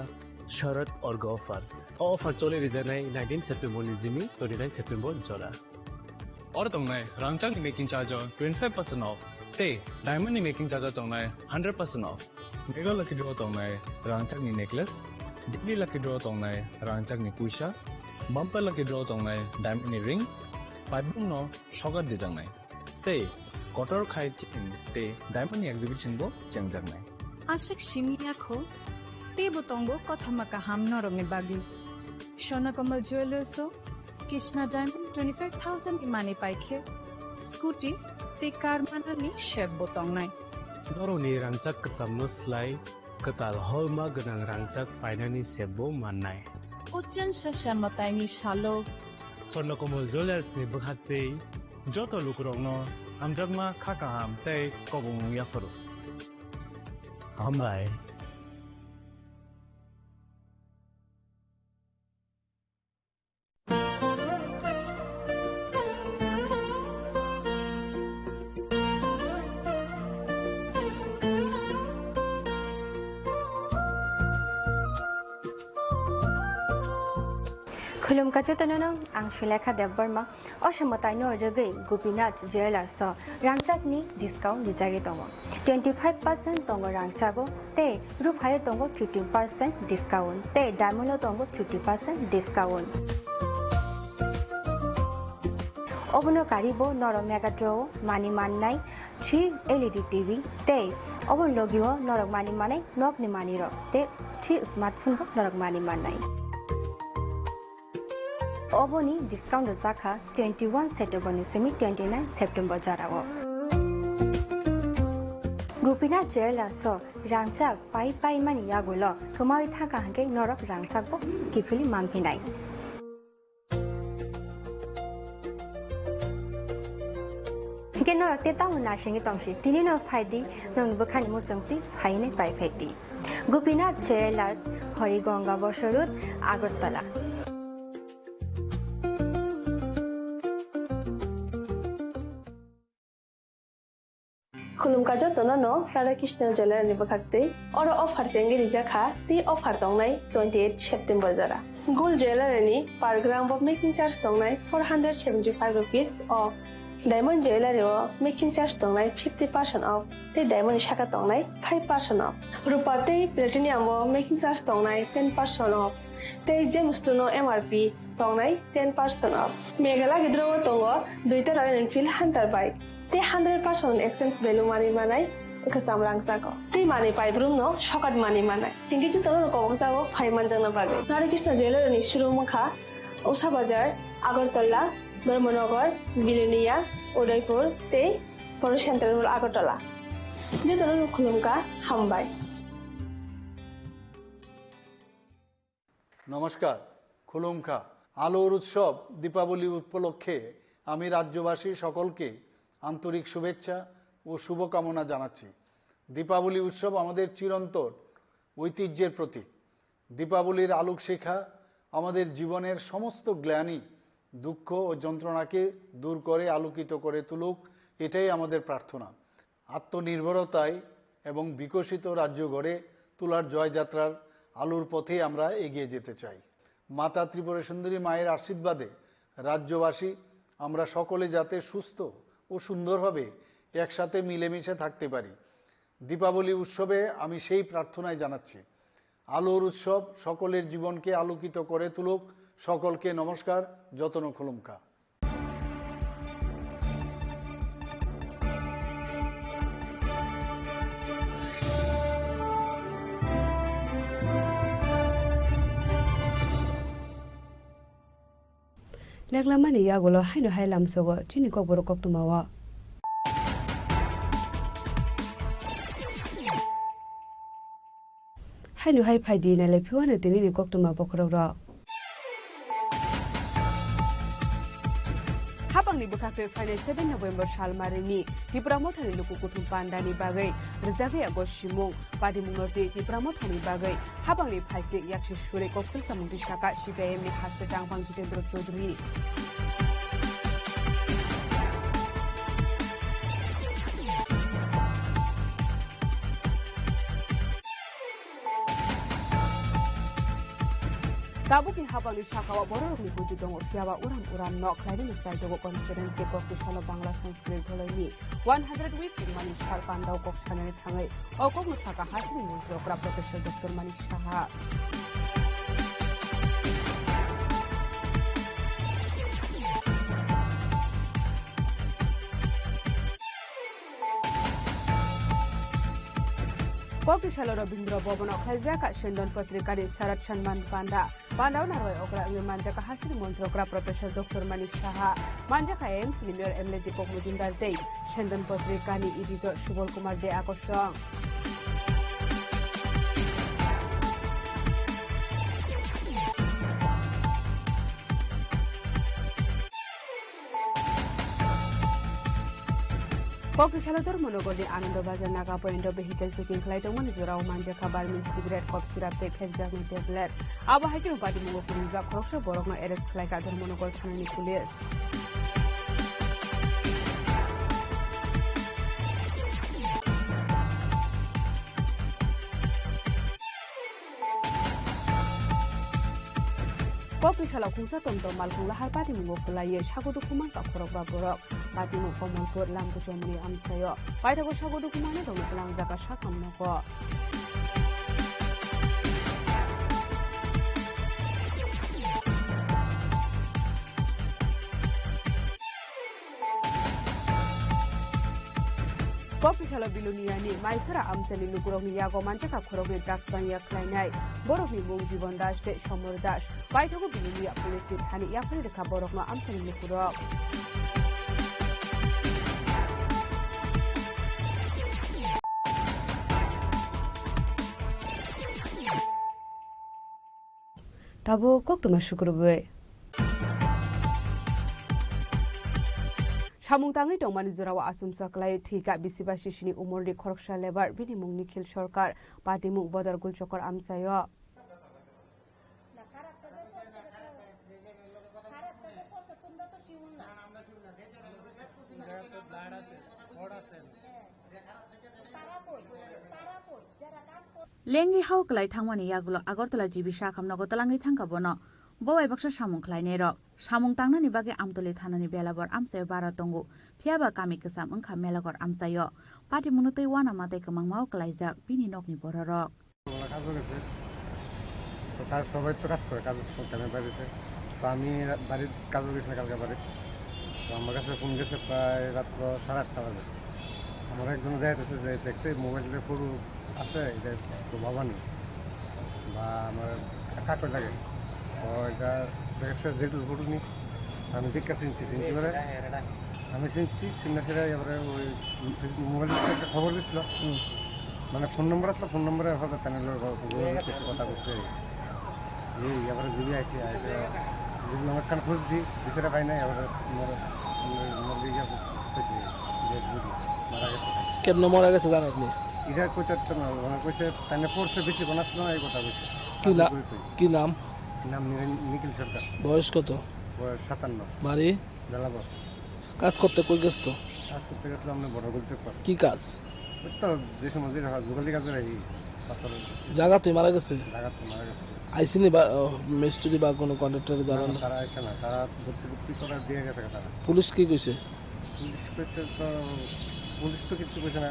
শরৎ অর্গ offer offer chole rejanai 19 September ni jimi 29 September jora or tongnai rangchak ni making charge 25% off te diamond ni making charge tongnai 100% off mega lucky draw tongnai rangchak ni necklace daily lucky draw tongnai rangchak ni puisha bumper lucky draw tongnai diamond ni ring paibung no shogar dijangnai te kotor khai chin te diamond ni exhibition bo changjangnai Ashik Shimiakho, Tebo Tongo, Kotamaka Hamnorong Bagi. Shona Kamal Jewelers, Krishna Diamond, 25,000 Imani Pike, Scooty, Te Karmanani, Chef Botongnai. Doroni rangchak kacamno slai katal holma ganang rangchak painani sebo manai Ujan Shashamataini Shalo, Sornokomal Jewelers ni bukhate joto lukurongno amjagma khakaham te kobung yafaru Hambai Khulum kachutanano ang Shulekha Debbarma Oshamataino Rege Gopinath Jewelers so rangchak ni discount dijagi tongo 25% tongo rangchago te rupayo tongo 15% discount te diamond tongo 50% discount Obono karibo noro mega draw mani manai 3 LED TV te obon logio norok mani manai nok ni mani ro te 3 smartphone bo norok mani manai Oboni discount Zaka 21 September semi 29 September Jarawo. Gopinath Jewelers so rangchak pai mani yagulo kamai thaka hanke norok rangchak bo kifili mangpinai. Ke norok te tamu nasingi tongsi tini no phaidi non bukhani mo chongti phaine pai phaidi. Gopinath Jewelers Horigonga Bosorut Agartala. Khulum kajo tonono Radha Krishna Jewelers ni bakakte oro offer jengi rijaka ti offer tongnai 28 September jara gold jewelry ni per gram of making charge tongnai 475 rupees off diamond jewelry o making charge tongnai 50% off te diamond shaka tongnai 5% off rupa te platinum o making charge tongnai 10% off te gems no MRP tongnai 10% off megala gidro tongo duita Royal Enfield Hunter bike te 100% exchange value money manai kasam rangchako te money pai brum no shokat money manai tingi ji tono ko bangsago phai manjana bage Radha Krishna Jewelers ni shurumukha Usha Bazar Agartala Dharmanagar Bilonia Udaipur te Poro Central Road Agartala je tono khulumka hambai নমস্কার খুলুমখা আলোর উৎসব দীপাবলি উপলক্ষে আমি রাজ্যবাসী সকলকে আন্তরিক শুভেচ্ছা ও শুভকামনা জানাচ্ছি দীপাবলি উৎসব আমাদের চিরন্তন ঐতিহ্যের প্রতীক দীপাবলির আলোক শিখা আমাদের জীবনের সমস্ত গ্লানি দুঃখ ও যন্ত্রণাকে দূর করে আলোকিত করে তুলুক এটাই আমাদের প্রার্থনা আত্মনির্ভরতায় এবং বিকশিত রাজ্য গড়ে তোলার জয়যাত্রার আলোর পথে আমরা এগিয়ে যেতে চাই মাতা ত্রিপুরা সুন্দরী মায়ের আশীর্বাদে রাজ্যবাসী আমরা সকলে যাতে সুস্থ ও সুন্দরভাবে একসাথে মিলেমিশে থাকতে পারি দীপাবলি উৎসবে আমি সেই প্রার্থনাই জানাচ্ছি আলোর উৎসব সকলের জীবনকে আলোকিত করে তুলুক সকলকে নমস্কার যতন খুলুমকা Leklamani yagulo haino hailam sogo chini kok boro kok tumawa haino hai phaidi na le phiwana tini ni kok tuma bokrora Habang ni bukakte Friday 7 November Shalmarini Tripura Mothani luku kuthum pandani bagai rizagi agos shimung padi mungnote Tripura Mothani bagai habang ni phaisik yakshi shure koksul samungti shaka CPIM ni khaspe Dangpang Jitendra Chaudhary Tabuk ni habani shakawa borokni buju dong siaba uram uram nok khlaini sai dogo conference ko kisalo bangla sanskrit dholoni 100 week mani shar pandau kok chanani thangai okok muthaka hasini mujra professor dr manik saha Kokishalo Rabindra Bobon Khazaka Shendon Patrikari Sarat Shanman Panda Pandau Narway Okra Manjaka Hasini Montrokra Professor Dr. Manik Saha Manjaka Ames Limur Emleti Pokmudindar Day Shendon Patrikani Editor Shubol Kumar De Akosong Kokishalo Monogodi Anandobaza Naga Point of Vehicle Taking Flight on Manizura Manjaka Barmin Cigarette Cop Syrup Take Hexagon Tablet Abahaki Badi Mugokuza Krosha Borogno Eres like other Monogol Tanikulias Kokishalo Kusa Tomto Malkula Harpati Mugokula Shagodu Kumaka Koroba Borok Patimu Komonpur Lampu Jomuni Amsayo Paitago Shagodu Kumani Domulang Zaka Shakam Noko Kokishalo Biluniani Maisara Amseli Lukuromi Yago Manjaka Koromi Draksbanya Klainai Borokni Mung Jibon Dash De Shomor Dash Paitago Bilunia Police Hani Yapri Reka Borokno Amseli Lukurok Tabo Koktuma Shukurube Samungtangi Tongmani Zurawa Asum Saklai Thika Bisiba Shishini Umordi Khorksha Lebar Binimung Nikhil Sarkar Patimung Bodar Gulchokar Amsayo Lengi hau klai thangmani yagulo Agartala Jibisha Kamnago Talangi Thangkabono Bowai Baksha Samung Klaine Rok Samung Tangnani Bage Amtoli Thanani Belabor Amsayo Baratongu Phiaba Kami Kesam Engkha Melagor Amsayo Pati Munutei Wana Matai Kemangmau Klaijak Bini Nokni Bororok তো কাজ সবাই তো কাজ করে কাজের সংখ্যা বাড়িয়েছে তো আমি বাড়ির কাজও গেছি না কালকে বাড়ি তো আমার কাছে ফোন গেছে প্রায় রাত্র 8:30 বাজে আমার একজন যাইতেছে যে দেখছে মোবাইলটা পুরো আছে এটা তো ভবানি বা আমার কাকর লাগে তো এটা দেখছে যেটুকু ফটো নি আমি দেখে চিনছি করে আমি চিনছি চিন্তা সেরা এবারে ওই মোবাইল একটা খবর দিচ্ছিল মানে ফোন নম্বর আসলো ফোন নম্বরে হবে তাহলে কথা বলছে এবারে জিবি আইসি আইসে জিবি অনেকক্ষণ খুঁজছি বিচারে পাই নাই এবারে মারা গেছে কেমন মারা গেছে জানেন আপনি এটা কইতে কইছে তাই পড়ছে বেশি বানাচ্ছিল না এই কথা বলছে কি নাম নাম নিখিল সরকার বয়স কত বয়স 57 বাড়ি জেলাবর কাজ করতে কই গেছ তো কাজ করতে গেছিলাম আমরা বড় গুলচক কি কাজ তো যে সময় যে জোগালি কাজের এই জায়গাতে মারা গেছে জায়গাতে মারা গেছে আইসিনি বা মিস্ত্রি বা কোনো কন্ট্রাক্টর জানান তারা আইছে না তারা ভর্তি করে দিয়ে গেছে তারা পুলিশ কি কইছে পুলিশ কইছে তো পুলিশ তো কিছু কইছে না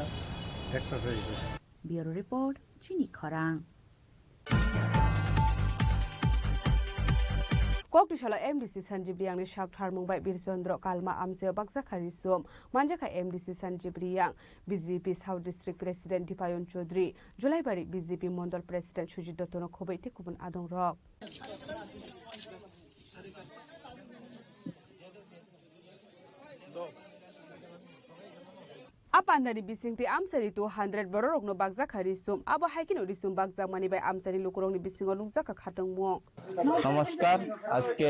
দেখতেছে এই Bureau Report Chini Khorang Kokishalo MDC Sanjib Riang ni Shakthar Mumbai Birchandra Kalma Amsayo Baksa Kharisum Manjaka MDC Sanjib Riang BJP South District President Dipayon Chaudhary Julai Bari BJP Mondal President Sujit Dottono Khobai Tikubun Adong Rok Apandani bisingti amsari 200 bororokno bakja kharisum abo haikino risum bakja mani bai amsari lukurongni bisingo lukjaka khatongmo নমস্কার আজকে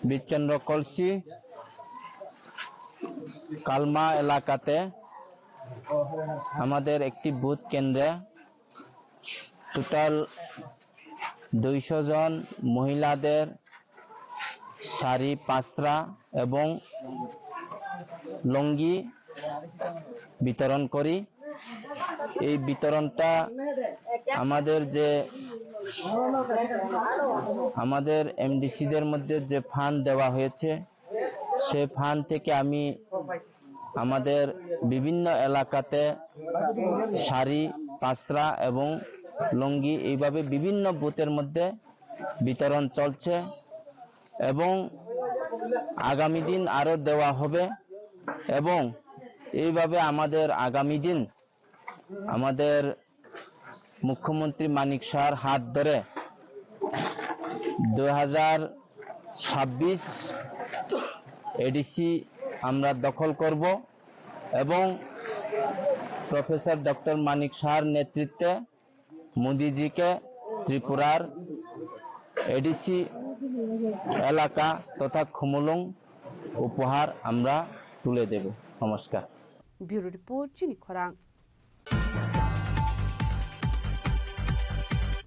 বিচন্দ্র কলসি কালমা এলাকাতে আমাদের একটি বুথ কেন্দ্রে টোটাল 200 জন মহিলাদের শাড়ি পাঁচরা এবং লঙ্গি বিতরণ করি এই বিতরণটা আমাদের যে আমাদের এমডিসিদের মধ্যে যে ফান্ড দেওয়া হয়েছে সে ফান্ড থেকে আমি আমাদের বিভিন্ন এলাকাতে শাড়ি, পাঁচরা এবং লুঙ্গি এইভাবে বিভিন্ন বুথের মধ্যে বিতরণ চলছে এবং আগামী দিন আরো দেওয়া হবে এবং এইভাবে আমাদের আগামী দিন আমাদের মুখ্যমন্ত্রী মানিক শাহর হাত ধরে 2026 এডিসি আমরা দখল করব এবং প্রফেসর ডক্টর মানিক শাহর নেতৃত্বে মোদিজিকে ত্রিপুরার এডিসি এলাকা তথা খুমুলুং উপহার আমরা তুলে দেব। নমস্কার। ব্যুরো রিপোর্ট চিনি খরাং।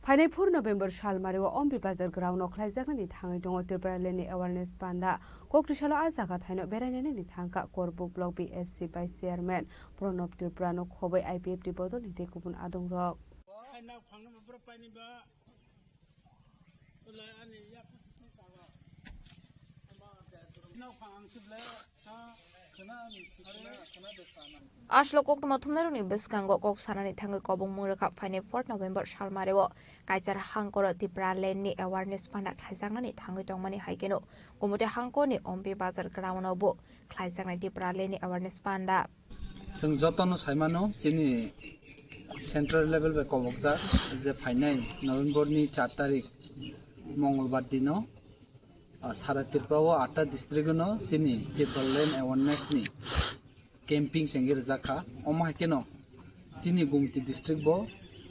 फाइनाय 4 नभेम्बर सालमारियाव अम्बि बाजार ग्राउन्डआव खालायजागोननि थाङै दङ त्रिपुरा लेन्डनि एवारनेस बान्दा कक्रिसालाव आजागा थाइनो बेरायनायनि थांखा करबुक ब्लक बिएससि बाय चेयारमेन प्रणब त्रिपुरानो खबै आइपिएफटि बदलनि दै गुबुन आदं रक Ashlo Kokma Tumnaruni Biskango Kok Sanani Tango Kobong Muraka Fine 4 November Shalmarewo Kaiser Hankoro Tipra Lenni Awareness Panda Kaisangani Tango Tongmani Haikeno Gomote Hankoni Ombi Bazar Graunobo Kaisangani Tipra Lenni Awareness Panda Sung Jotono Saimano Sini Central Level by Kobokza the Fine November ni 4 tarik Mongolbar dino Sara Tirprawo 8 district no sini Tipra Land Awareness ni camping sengir zaka oma keno sini gumti district bo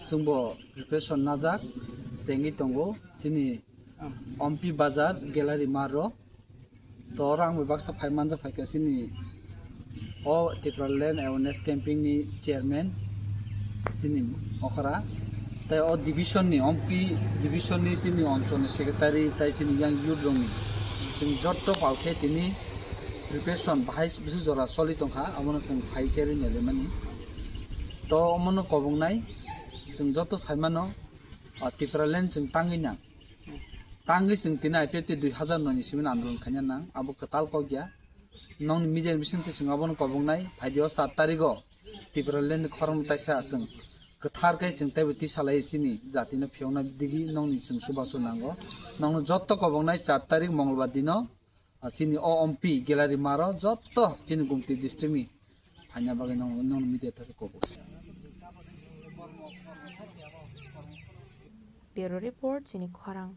sungbo preparation najak sengi tongo sini ompi bazar gallery maro to rang baksa phaimanja phaika sini o Tipra Land Awareness camping ni chairman sini okhara tai o division ni ompi division ni sini onchone secretary tai sini yang youth rong sing jotto paukhe tini preparation bahais bisu jora soli tongkha amona sing phaiseri nelemani to amono kobongnai sing joto saimano Tipra Land sing tangina tangi sing tina ipeti 2009 ni simin andolon khanya nang abo katal kogya non media mission ti sing abono kobongnai phaidio 7 tarigo Tipra Land khorom taisa sing kathar kai sing taibti salai sini jatina phiona digi nongni sing subaso nango nong jotto kobongnai 4 tarik mongolbar dino sini OMP gallery maro jotto sini gumti district ni hanya bagai non media ta ko bos Bureau Report sini khorang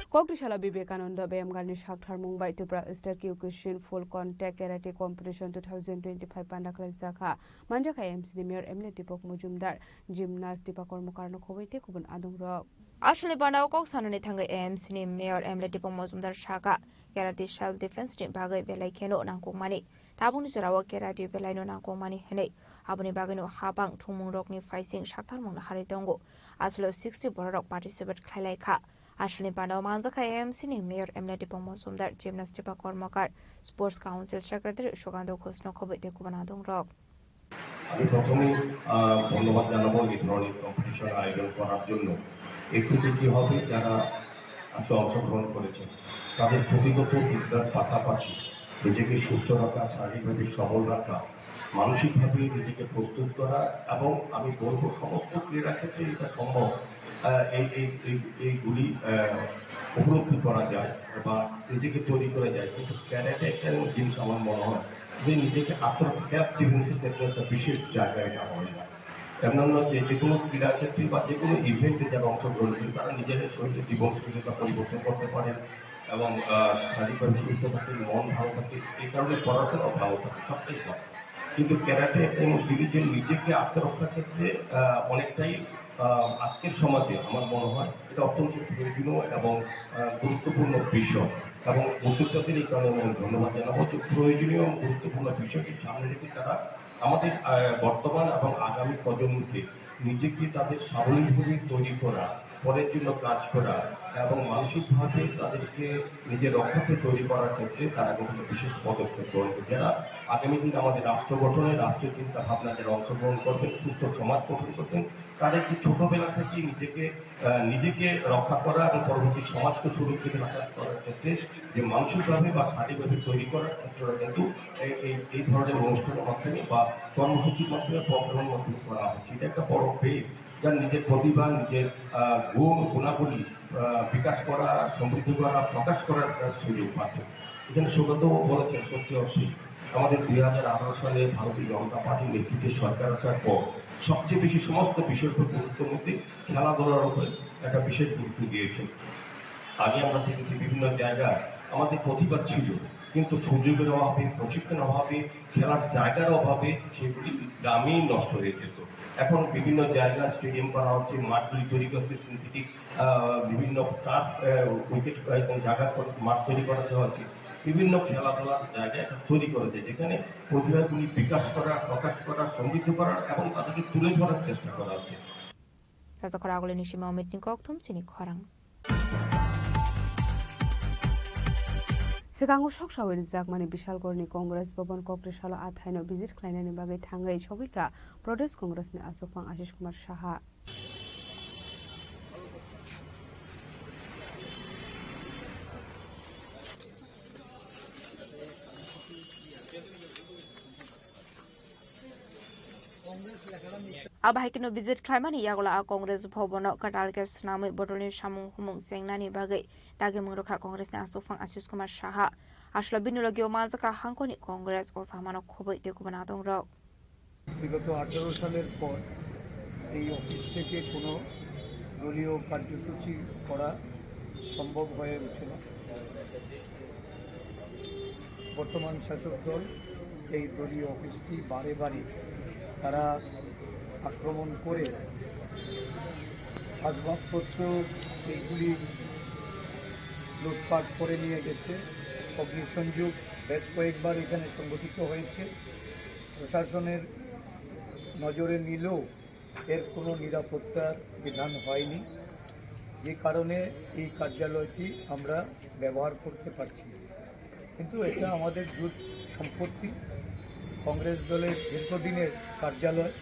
Kokrishala Vivekananda Bayamgarni Shakhtar Mumbai Tripura Star Kyokushin Full Contact Karate Competition 2025 Pandakla Zakha Manjaka MC Mayor Emily Tipok Mujumdar Gymnast Deepak Kormokarno Khobaite Kubun Adung Rok Ashli Bandao Kok Sanani Thanga MC ni Mayor Emily Tipok Mujumdar Shaka Karate Self Defense ni Bagai Belai Keno Nangkongmani Tabuni Surawa Karate Belai no Nangkongmani Hene Abuni Bagano Habang Thumung Rok ni Fighting Shakhtar Mung Haritongo Aslo 60 Borok participate Khailai Kha Ashli Bandao Manjaka MC ni Mayor Emily Tipok Mujumdar Gymnast Deepak Kormokar Sports Council Secretary Shugando Khosno Khobaite Kubun Adung Rok আমি প্রথমেই ধন্যবাদ জানাবো এই ধরনের কম্পিটিশন আয়োজন করার জন্য একটু কি হবে যারা আজকে অংশগ্রহণ করেছে তাদের প্রতিগত বিদ্যার পাশাপাশি নিজেকে সুস্থ রাখা শারীরিকভাবে সবল রাখা মানসিকভাবে নিজেকে প্রস্তুত করা এবং আমি বলবো সমস্ত ক্রীড়া ক্ষেত্রে এটা সম্ভব এইগুলি উপলব্ধি করা যায় বা নিজেকে তৈরি করা যায় কিন্তু ক্যারাটে একটা জিনিস আমার মনে হয় যে নিজেকে সেলফ ডিফেন্সের ক্ষেত্রে একটা বিশেষ জায়গা এটা হয় না অন্যান্য যে কোনো ক্রীড়া ক্ষেত্রে বা যে কোনো ইভেন্টে যারা অংশগ্রহণ করে তারা নিজেদের শরীরে জীবনশৈলীটা পরিবর্তন করতে পারেন এবং শারীরিকভাবে সুস্থ থাকে মন ভালো থাকে এই কারণে পড়াশোনা ভালো থাকে সবটাই ভালো কিন্তু ক্যারাটে এবং নিজেকে আত্মরক্ষার ক্ষেত্রে অনেকটাই আজকের সমাজে আমার মনে হয় এটা অত্যন্ত প্রয়োজনীয় এবং গুরুত্বপূর্ণ বিষয় এবং উদ্যোক্তাদের এই কারণে আমি ধন্যবাদ জানাবো যে প্রয়োজনীয় গুরুত্বপূর্ণ বিষয়টি সামনে রেখে তারা আমাদের বর্তমান এবং আগামী প্রজন্মকে নিজেকে তাদের স্বাবলম্বী তৈরি করা পরের জন্য কাজ করা এবং মানসিকভাবে তাদেরকে নিজের রক্ষাকে তৈরি করার ক্ষেত্রে তারা কিন্তু বিশেষ পদক্ষেপ গ্রহণ করে, যারা আগামী দিনে আমাদের রাষ্ট্র গঠনে রাষ্ট্রীয় চিন্তা ভাবনা যারা অংশগ্রহণ করবেন, সুস্থ সমাজ গঠন করবেন, তাদেরকে ছোটবেলা থেকে নিজেকে রক্ষা করা এবং পরবর্তী সমাজকে সুরক্ষিত রাখা করার ক্ষেত্রে যে মানসিকভাবে বা শারীরিকভাবে তৈরি করার ক্ষেত্রে কিন্তু এই ধরনের অনুষ্ঠানের মাধ্যমে বা কর্মসূচির মাধ্যমে প্রোগ্রামের মাধ্যমে করা হচ্ছে। এটা একটা বড় পেজ, যার নিজের প্রতিভা, নিজের গুণাবলী বিকাশ করা, সমৃদ্ধ করা, প্রকাশ করার সুযোগ পাচ্ছে। এখানে সৌগত বলেছেন সত্যি অর্থে আমাদের 2018 সালে ভারতীয় জনতা পার্টির নেতৃত্বে সরকার আসার পর সবচেয়ে বেশি সমস্ত বিষয়ের গুরুত্বের মধ্যে খেলাধুলার উপরে একটা বিশেষ গুরুত্ব দিয়েছে। আগে আমরা দেখেছি বিভিন্ন জায়গায় আমাদের প্রতিভা ছিল, কিন্তু সুযোগের অভাবে, প্রশিক্ষণের অভাবে, খেলার জায়গার অভাবে সেগুলি গ্রামেই নষ্ট হয়ে যেত। এখন বিভিন্ন জায়গায় স্টেডিয়াম করা হচ্ছে, মাঠগুলি তৈরি করছে, সিনথেটিক বিভিন্ন টার্ফ উইকেট জায়গা মাঠ তৈরি করা হচ্ছে, বিভিন্ন খেলাধুলার জায়গায় তৈরি করেছে, যেখানে প্রতিভাগুলি বিকাশ করা, প্রকাশ করা, সমৃদ্ধ করার এবং তাদেরকে তুলে ধরার চেষ্টা করা হচ্ছে। Razakora agulini shima omitni koktum sini khorang. Sigango Shokshawir Zakmani Bishalgorni Congress Bobon Kokrishalo Athaino visit Kleinani Bagai Tangai Shogika Protest Congress ni Asofang Ashish Kumar Shaha. Abahikino visit Klaimani Yagola Congress Bobono Katalke Snami Bodolin Shamung Humung Sengnani Bagai Dagi Mungroka Congress ni Asofang Ashish Kumar Shaha আসলে বিনুলগীয় মানজাকা হাঙ্কনি কংগ্রেস ও সামানক খুবই দেখুবনাদং রক বিগত 18 সালের পর এই অফিস থেকে কোনো দলীয় কার্যসূচি করা সম্ভব হয়ে ওঠে না। বর্তমান শাসক দল এই দলীয় অফিসটি বারে বারে তারা আক্রমণ করে আসবাবপত্র এইগুলি লুটপাট করে নিয়ে গেছে। অগ্নিসংযোগ বেশ কয়েকবার এখানে সংঘটিত হয়েছে। প্রশাসনের নজরে নিলেও এর কোনো নিরাপত্তার বিধান হয়নি, যে কারণে এই কার্যালয়টি আমরা ব্যবহার করতে পারছি। কিন্তু এটা আমাদের জুট সম্পত্তি, কংগ্রেস দলের দীর্ঘদিনের কার্যালয়।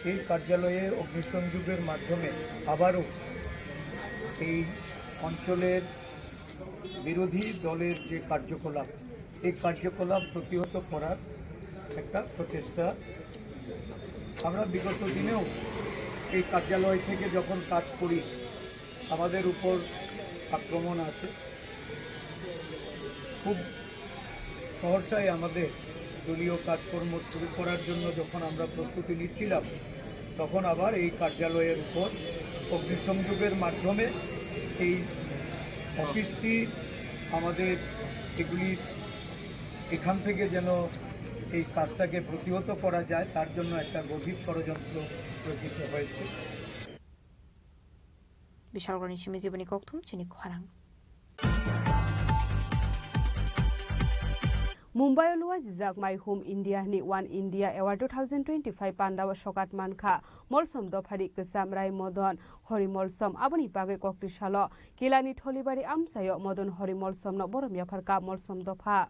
এই কার্যালয়ে অগ্নিসংযোগের মাধ্যমে আবারও এই অঞ্চলের বিরোধী দলের যে কার্যকলাপ, এই কার্যকলাপ প্রতিহত করার একটা প্রচেষ্টা। আমরা বিগত দিনেও এই কার্যালয় থেকে যখন কাজ করি আমাদের উপর আক্রমণ আসে। খুব সহসাই আমাদের দলীয় কাজকর্ম শুরু করার জন্য যখন আমরা প্রস্তুতি নিচ্ছিলাম, তখন আবার এই কার্যালয়ের উপর অগ্নিসংযোগের মাধ্যমে এই অফিসটি আমাদের এগুলি এখান থেকে যেন এই কাজটাকে প্রতিহত করা যায় তার জন্য একটা গভীর ষড়যন্ত্র রচিত হয়েছে। বিশালগড় নিশিমি জীবনী কক্তুম চিনি খরাং Mumbai Luwa Jizak My Home India ni One India Award 2025 Pandawa Shokat Manka Molsom Dophari Kesam Rai Modon Hori Molsom Aboni Bagai Kokrishalo Kilani Tholibari Amsayo Modon Hori Molsom no Borom Yafarka Molsom Dopha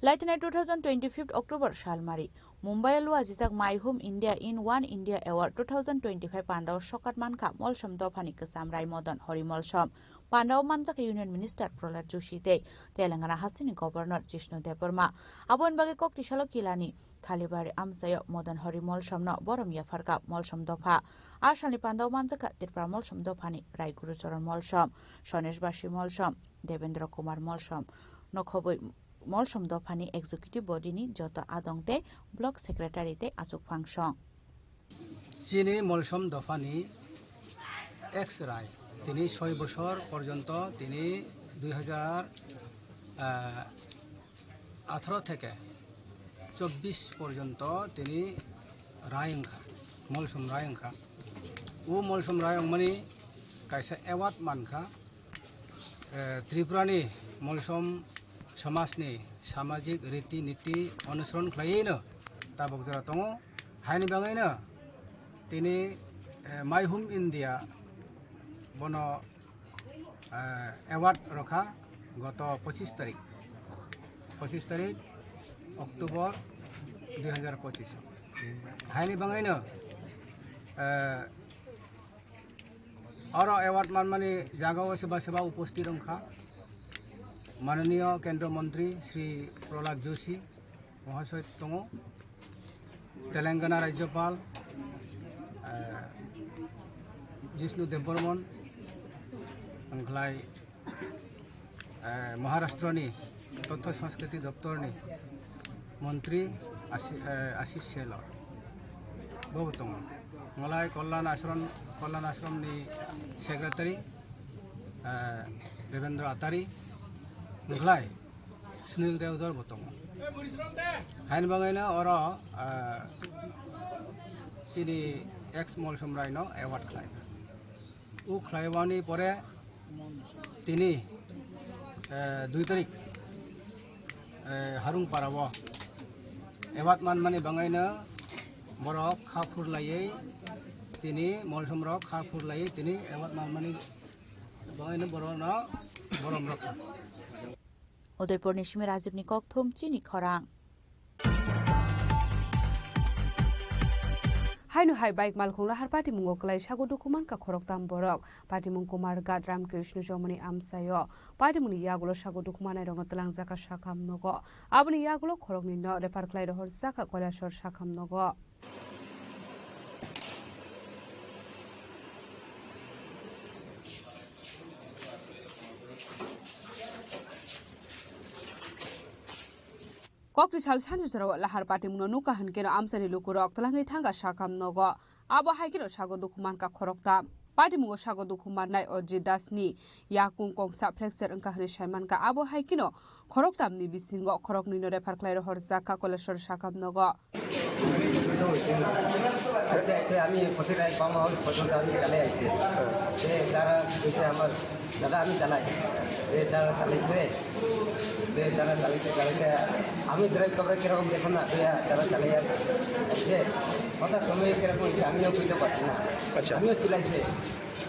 Laitine 2025 October Shalmari Mumbai Lua Jizak My Home India in One India Award 2025 Pandaw Shokat Manka Molsom Dophani Kesam Rai Modon Hori Molsom Pandaw Manjaka Union Minister Prahlad Joshi te Telangana Hasini Governor Jishnu Devarma Abon Bage Koktishalo Kilani Thalibari Amsayo Modon Hori Molsom no Borom Yafarka Molsom Dopha Ashani Pandaw Manjaka Tirpra Molsom Dophani Rai Gurucharan Molsom Shonesh Bashi Molsom Devendra Kumar Molsom Nokhoboi Molsom Dophani Executive Body ni Jota Adongte Block Secretary te Achuk Function যিনি মলসম দফানি এক্স রায়, তিনি 6 বছর পর্যন্ত তিনি 2018 থেকে 24 পর্যন্ত তিনি রায়ংখা মলসম রায়ংখা ও মলসম রায়ং মানে কাইসা এওয়ার্ড মানখা त्रिपुरानि मलसम समाजनि सामाजिक रीति नीति अनुसरण खालायैनो ताबक जरा दङ हायनि बाङैनो दिनै माइ हुम इन्डिया बनो एवार्ड रखा गत 25 तारिख अक्टोबर 2025 हायनि बाङैनो और एवार्ड मानमानि जागाव सोरबा उपस्थित दंखा माननीय केंद्र मंत्री श्री प्रहलाद जोशी महाशय दङ तेलंगाना राज्यपाल जिष्णु देबबर्मन ओमफ्राय महाराष्ट्रनि तथ्य संस्कृति दप्तरनि मंत्री आशीष शेलर बहुत दङ मलाई कल्याण आश्रमनि सेक्रेटारि देवेंद्र आतारी ओमफ्राय सुनील देवधर बहुत दङ हायन बाङैनो और सिनि एक्स मलसम रायनो एवार्ड खालाय उ खालायबानि परे तिनि 2 तारिख हारुं पाराव एवार्ड मानमानि बाङैनो बरक खाफुरलायै तिनि मलसम रक खाफुरलायै तिनि एवार्ड मानमानि बाङैनो बरनो बरम रखा उदयपुर निशिमे राजीवनि ककथुम चिनी खरां हायनो हाय बाइक मालखुंला हार पार्टी मुंगो कलाई सागो दुकुमान का खरक ताम बरक पार्टी मुंग कुमार गाद रामकृष्ण जमनी आमसायो पार्टी मुंग यागुलो सागो दुकुमानाय रंग तलांग जाका साखाम नगो आबनि यागुलो खरक नि न रेफार क्लाइ रहर जाका कलासर साखाम नगो कक्री साल सानजुराव लाहार पार्टी मुनो नुका हनकेनो आमसानि लुकु रक तलांगै थांगा साखाम नगो आबो हाइकेनो सागो दुकुमान का खरकता पार्टी मुंगो सागो दुकुमान नाय अजित दासनि याकुं कंसा फ्लेक्सर अंका हरि साइमान का आबो हाइकेनो खरकतामनि बिसिंगो खरक निनो रेफार क्लाइ रहर जाका कलेश्वर साखाम नगो আমি প্রতিটাই কম হল পর্যন্ত আমি চালাই আছি যে যারা দিয়েছে আমার দাদা আমি চালাই যে যারা চালাইছে যে যারা চালাইতে আমি ড্রাইভ করবে কিরকম দেখুন না যারা চালাই আসছে হঠাৎ তুমি কিরকম আমিও বুঝতে পারছি না আমিও চালাইছে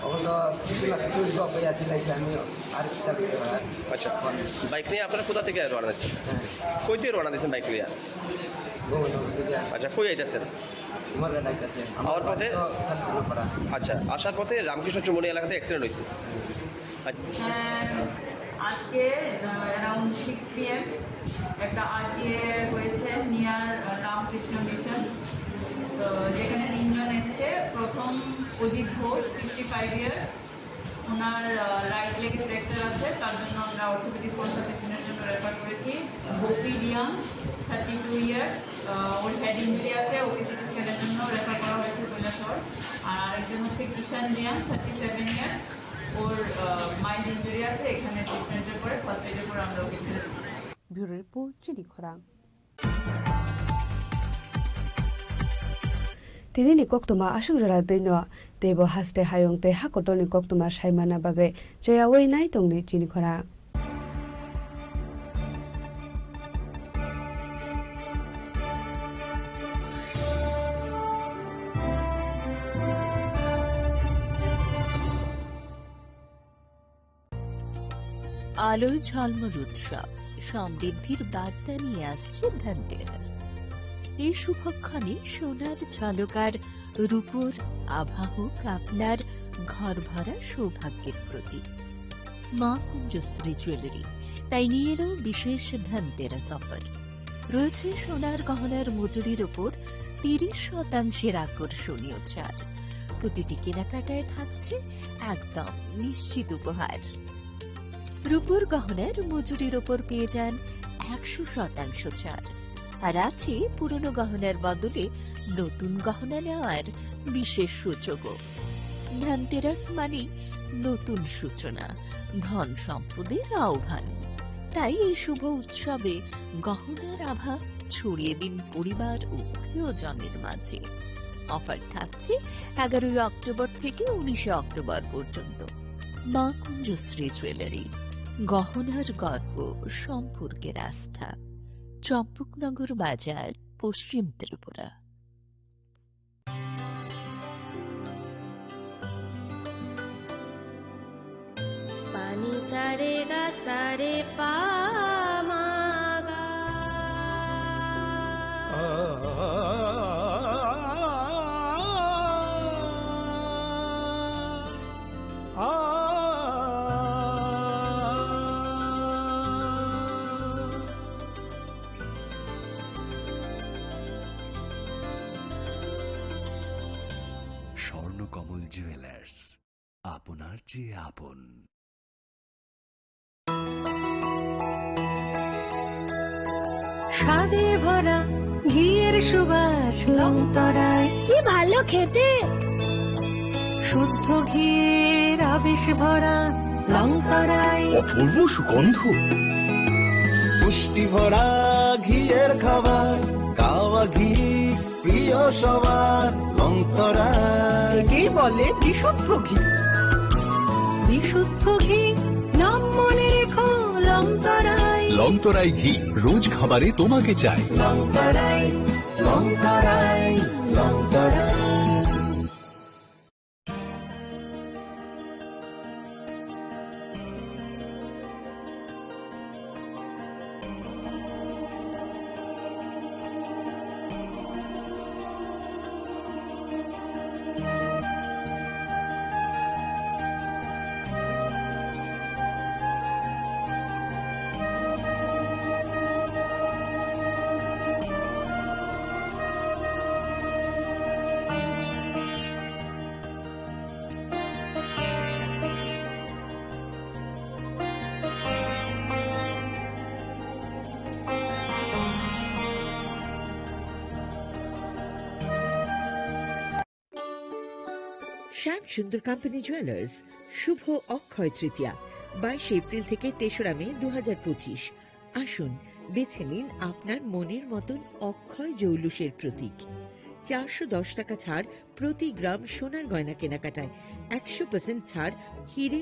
ওগুলো কিছু না কিছু বইয়া চালাইছে আমিও আর আচ্ছা বাইক নিয়ে আপনারা কোথা থেকে রওনা দিয়েছেন কই থেকে রওনা দিয়েছেন বাইক নিয়ে আচ্ছা কই যাইতেছেন আমার পথে আচ্ছা আসার পথে রামকৃষ্ণ চুমনি এলাকাতে অ্যাক্সিডেন্ট হয়েছে আজকে অ্যারাউন্ড 6 PM একটা আরটিএ হয়েছে নিয়ার রামকৃষ্ণ মিশন তো যেখানে 3 জন এসছে প্রথম অজিত ঘোষ 55 ইয়ার্স ওনার রাইট লেগে ফ্র্যাকচার আছে তার জন্য আমরা অর্থোপেডিক কনসালটেশনের জন্য রেফার করেছি গোপী রিয়াং 32 ইয়ার্স ওর হেড ইঞ্জুরি আছে ওকে সিটি স্ক্যানের জন্য রেফার করা হয়েছে কৈলাসহর আর আরেকজন হচ্ছে কিষান রিয়াং 37 ইয়ার্স ওর মাইল্ড ইঞ্জুরি আছে এখানে ট্রিটমেন্টের পরে ফার্স্ট এডের পরে আমরা ওকে ছেড়ে দেব ব্যুরো রিপোর্ট চিনি খরাং Tinini koktuma asungjara deino debo haste hayong te hakotoni koktuma saimana bagai joya wei nai tongni chini khora আলো ঝলমল উৎসব সমৃদ্ধির বার্তা নিয়ে আসছে ধনতেরাস এই শুভক্ষণে সোনার ঝলকার রূপোর আভা হোক আপনার ঘর ভরা সৌভাগ্যের প্রতীক মা কুঞ্জশ্রী জুয়েলারি তাই নিয়ে এলো বিশেষ ধনতেরাস অফার রয়েছে সোনার গহনার মজুরির ওপর 30% আকর্ষণীয় ছাড় প্রতিটি কেনাকাটায় থাকছে একদম নিশ্চিত উপহার রূপোর গহনার মজুরির ওপর পেয়ে যান 100% ছাড় আর আছে পুরনো গহনার বদলে নতুন গহনা নেওয়ার বিশেষ সুযোগও ধনতেরাস মানে নতুন সূচনা ধন সম্পদের আহ্বান তাই এই শুভ উৎসবে গহনার আভা ছড়িয়ে দিন পরিবার ও প্রিয়জনের মাঝে অফার থাকছে 11 অক্টোবর থেকে 19 অক্টোবর পর্যন্ত মা কুঞ্জশ্রী জুয়েলারি গহনার গর্ব, সম্পর্কের আস্থা। চম্পকনগর বাজার, পশ্চিম ত্রিপুরা। পানি সারে গা সারে পা মা গা। স্বর্ণকমল জুয়েলার্স, আপনার চেয়ে আপন। স্বাদে ভরা ঘিয়ের সুবাস লংতরায়, কি ভালো খেতে। শুদ্ধ ঘিয়ের আবেশ ভরা লংতরায়, অপূর্ব সুগন্ধ। পুষ্টি ভরা ঘিয়ের খাবার, গাওয়া ঘি প্রিয় সবার লংতরায়। একেই বলে বিশুদ্ধ ঘি। বিশুদ্ধ ঘি নাম মনে রেখো লংতরায়। লংতরাই ঘি রোজ খাবারে তোমাকে চাই। লংতরাই লংতরাই লংতরাই। শ্যাম সুন্দর কোম্পানি জুয়েলার্স শুভ অক্ষয় তৃতীয়া 22 এপ্রিল থেকে 3রা মে 2025। আসুন বেছে নিন আপনার মনের মতন অক্ষয় জৌলুসের প্রতীক। 410 টাকা ছাড় প্রতি গ্রাম সোনার গয়না কেনাকাটায়, 100% ছাড় হিরে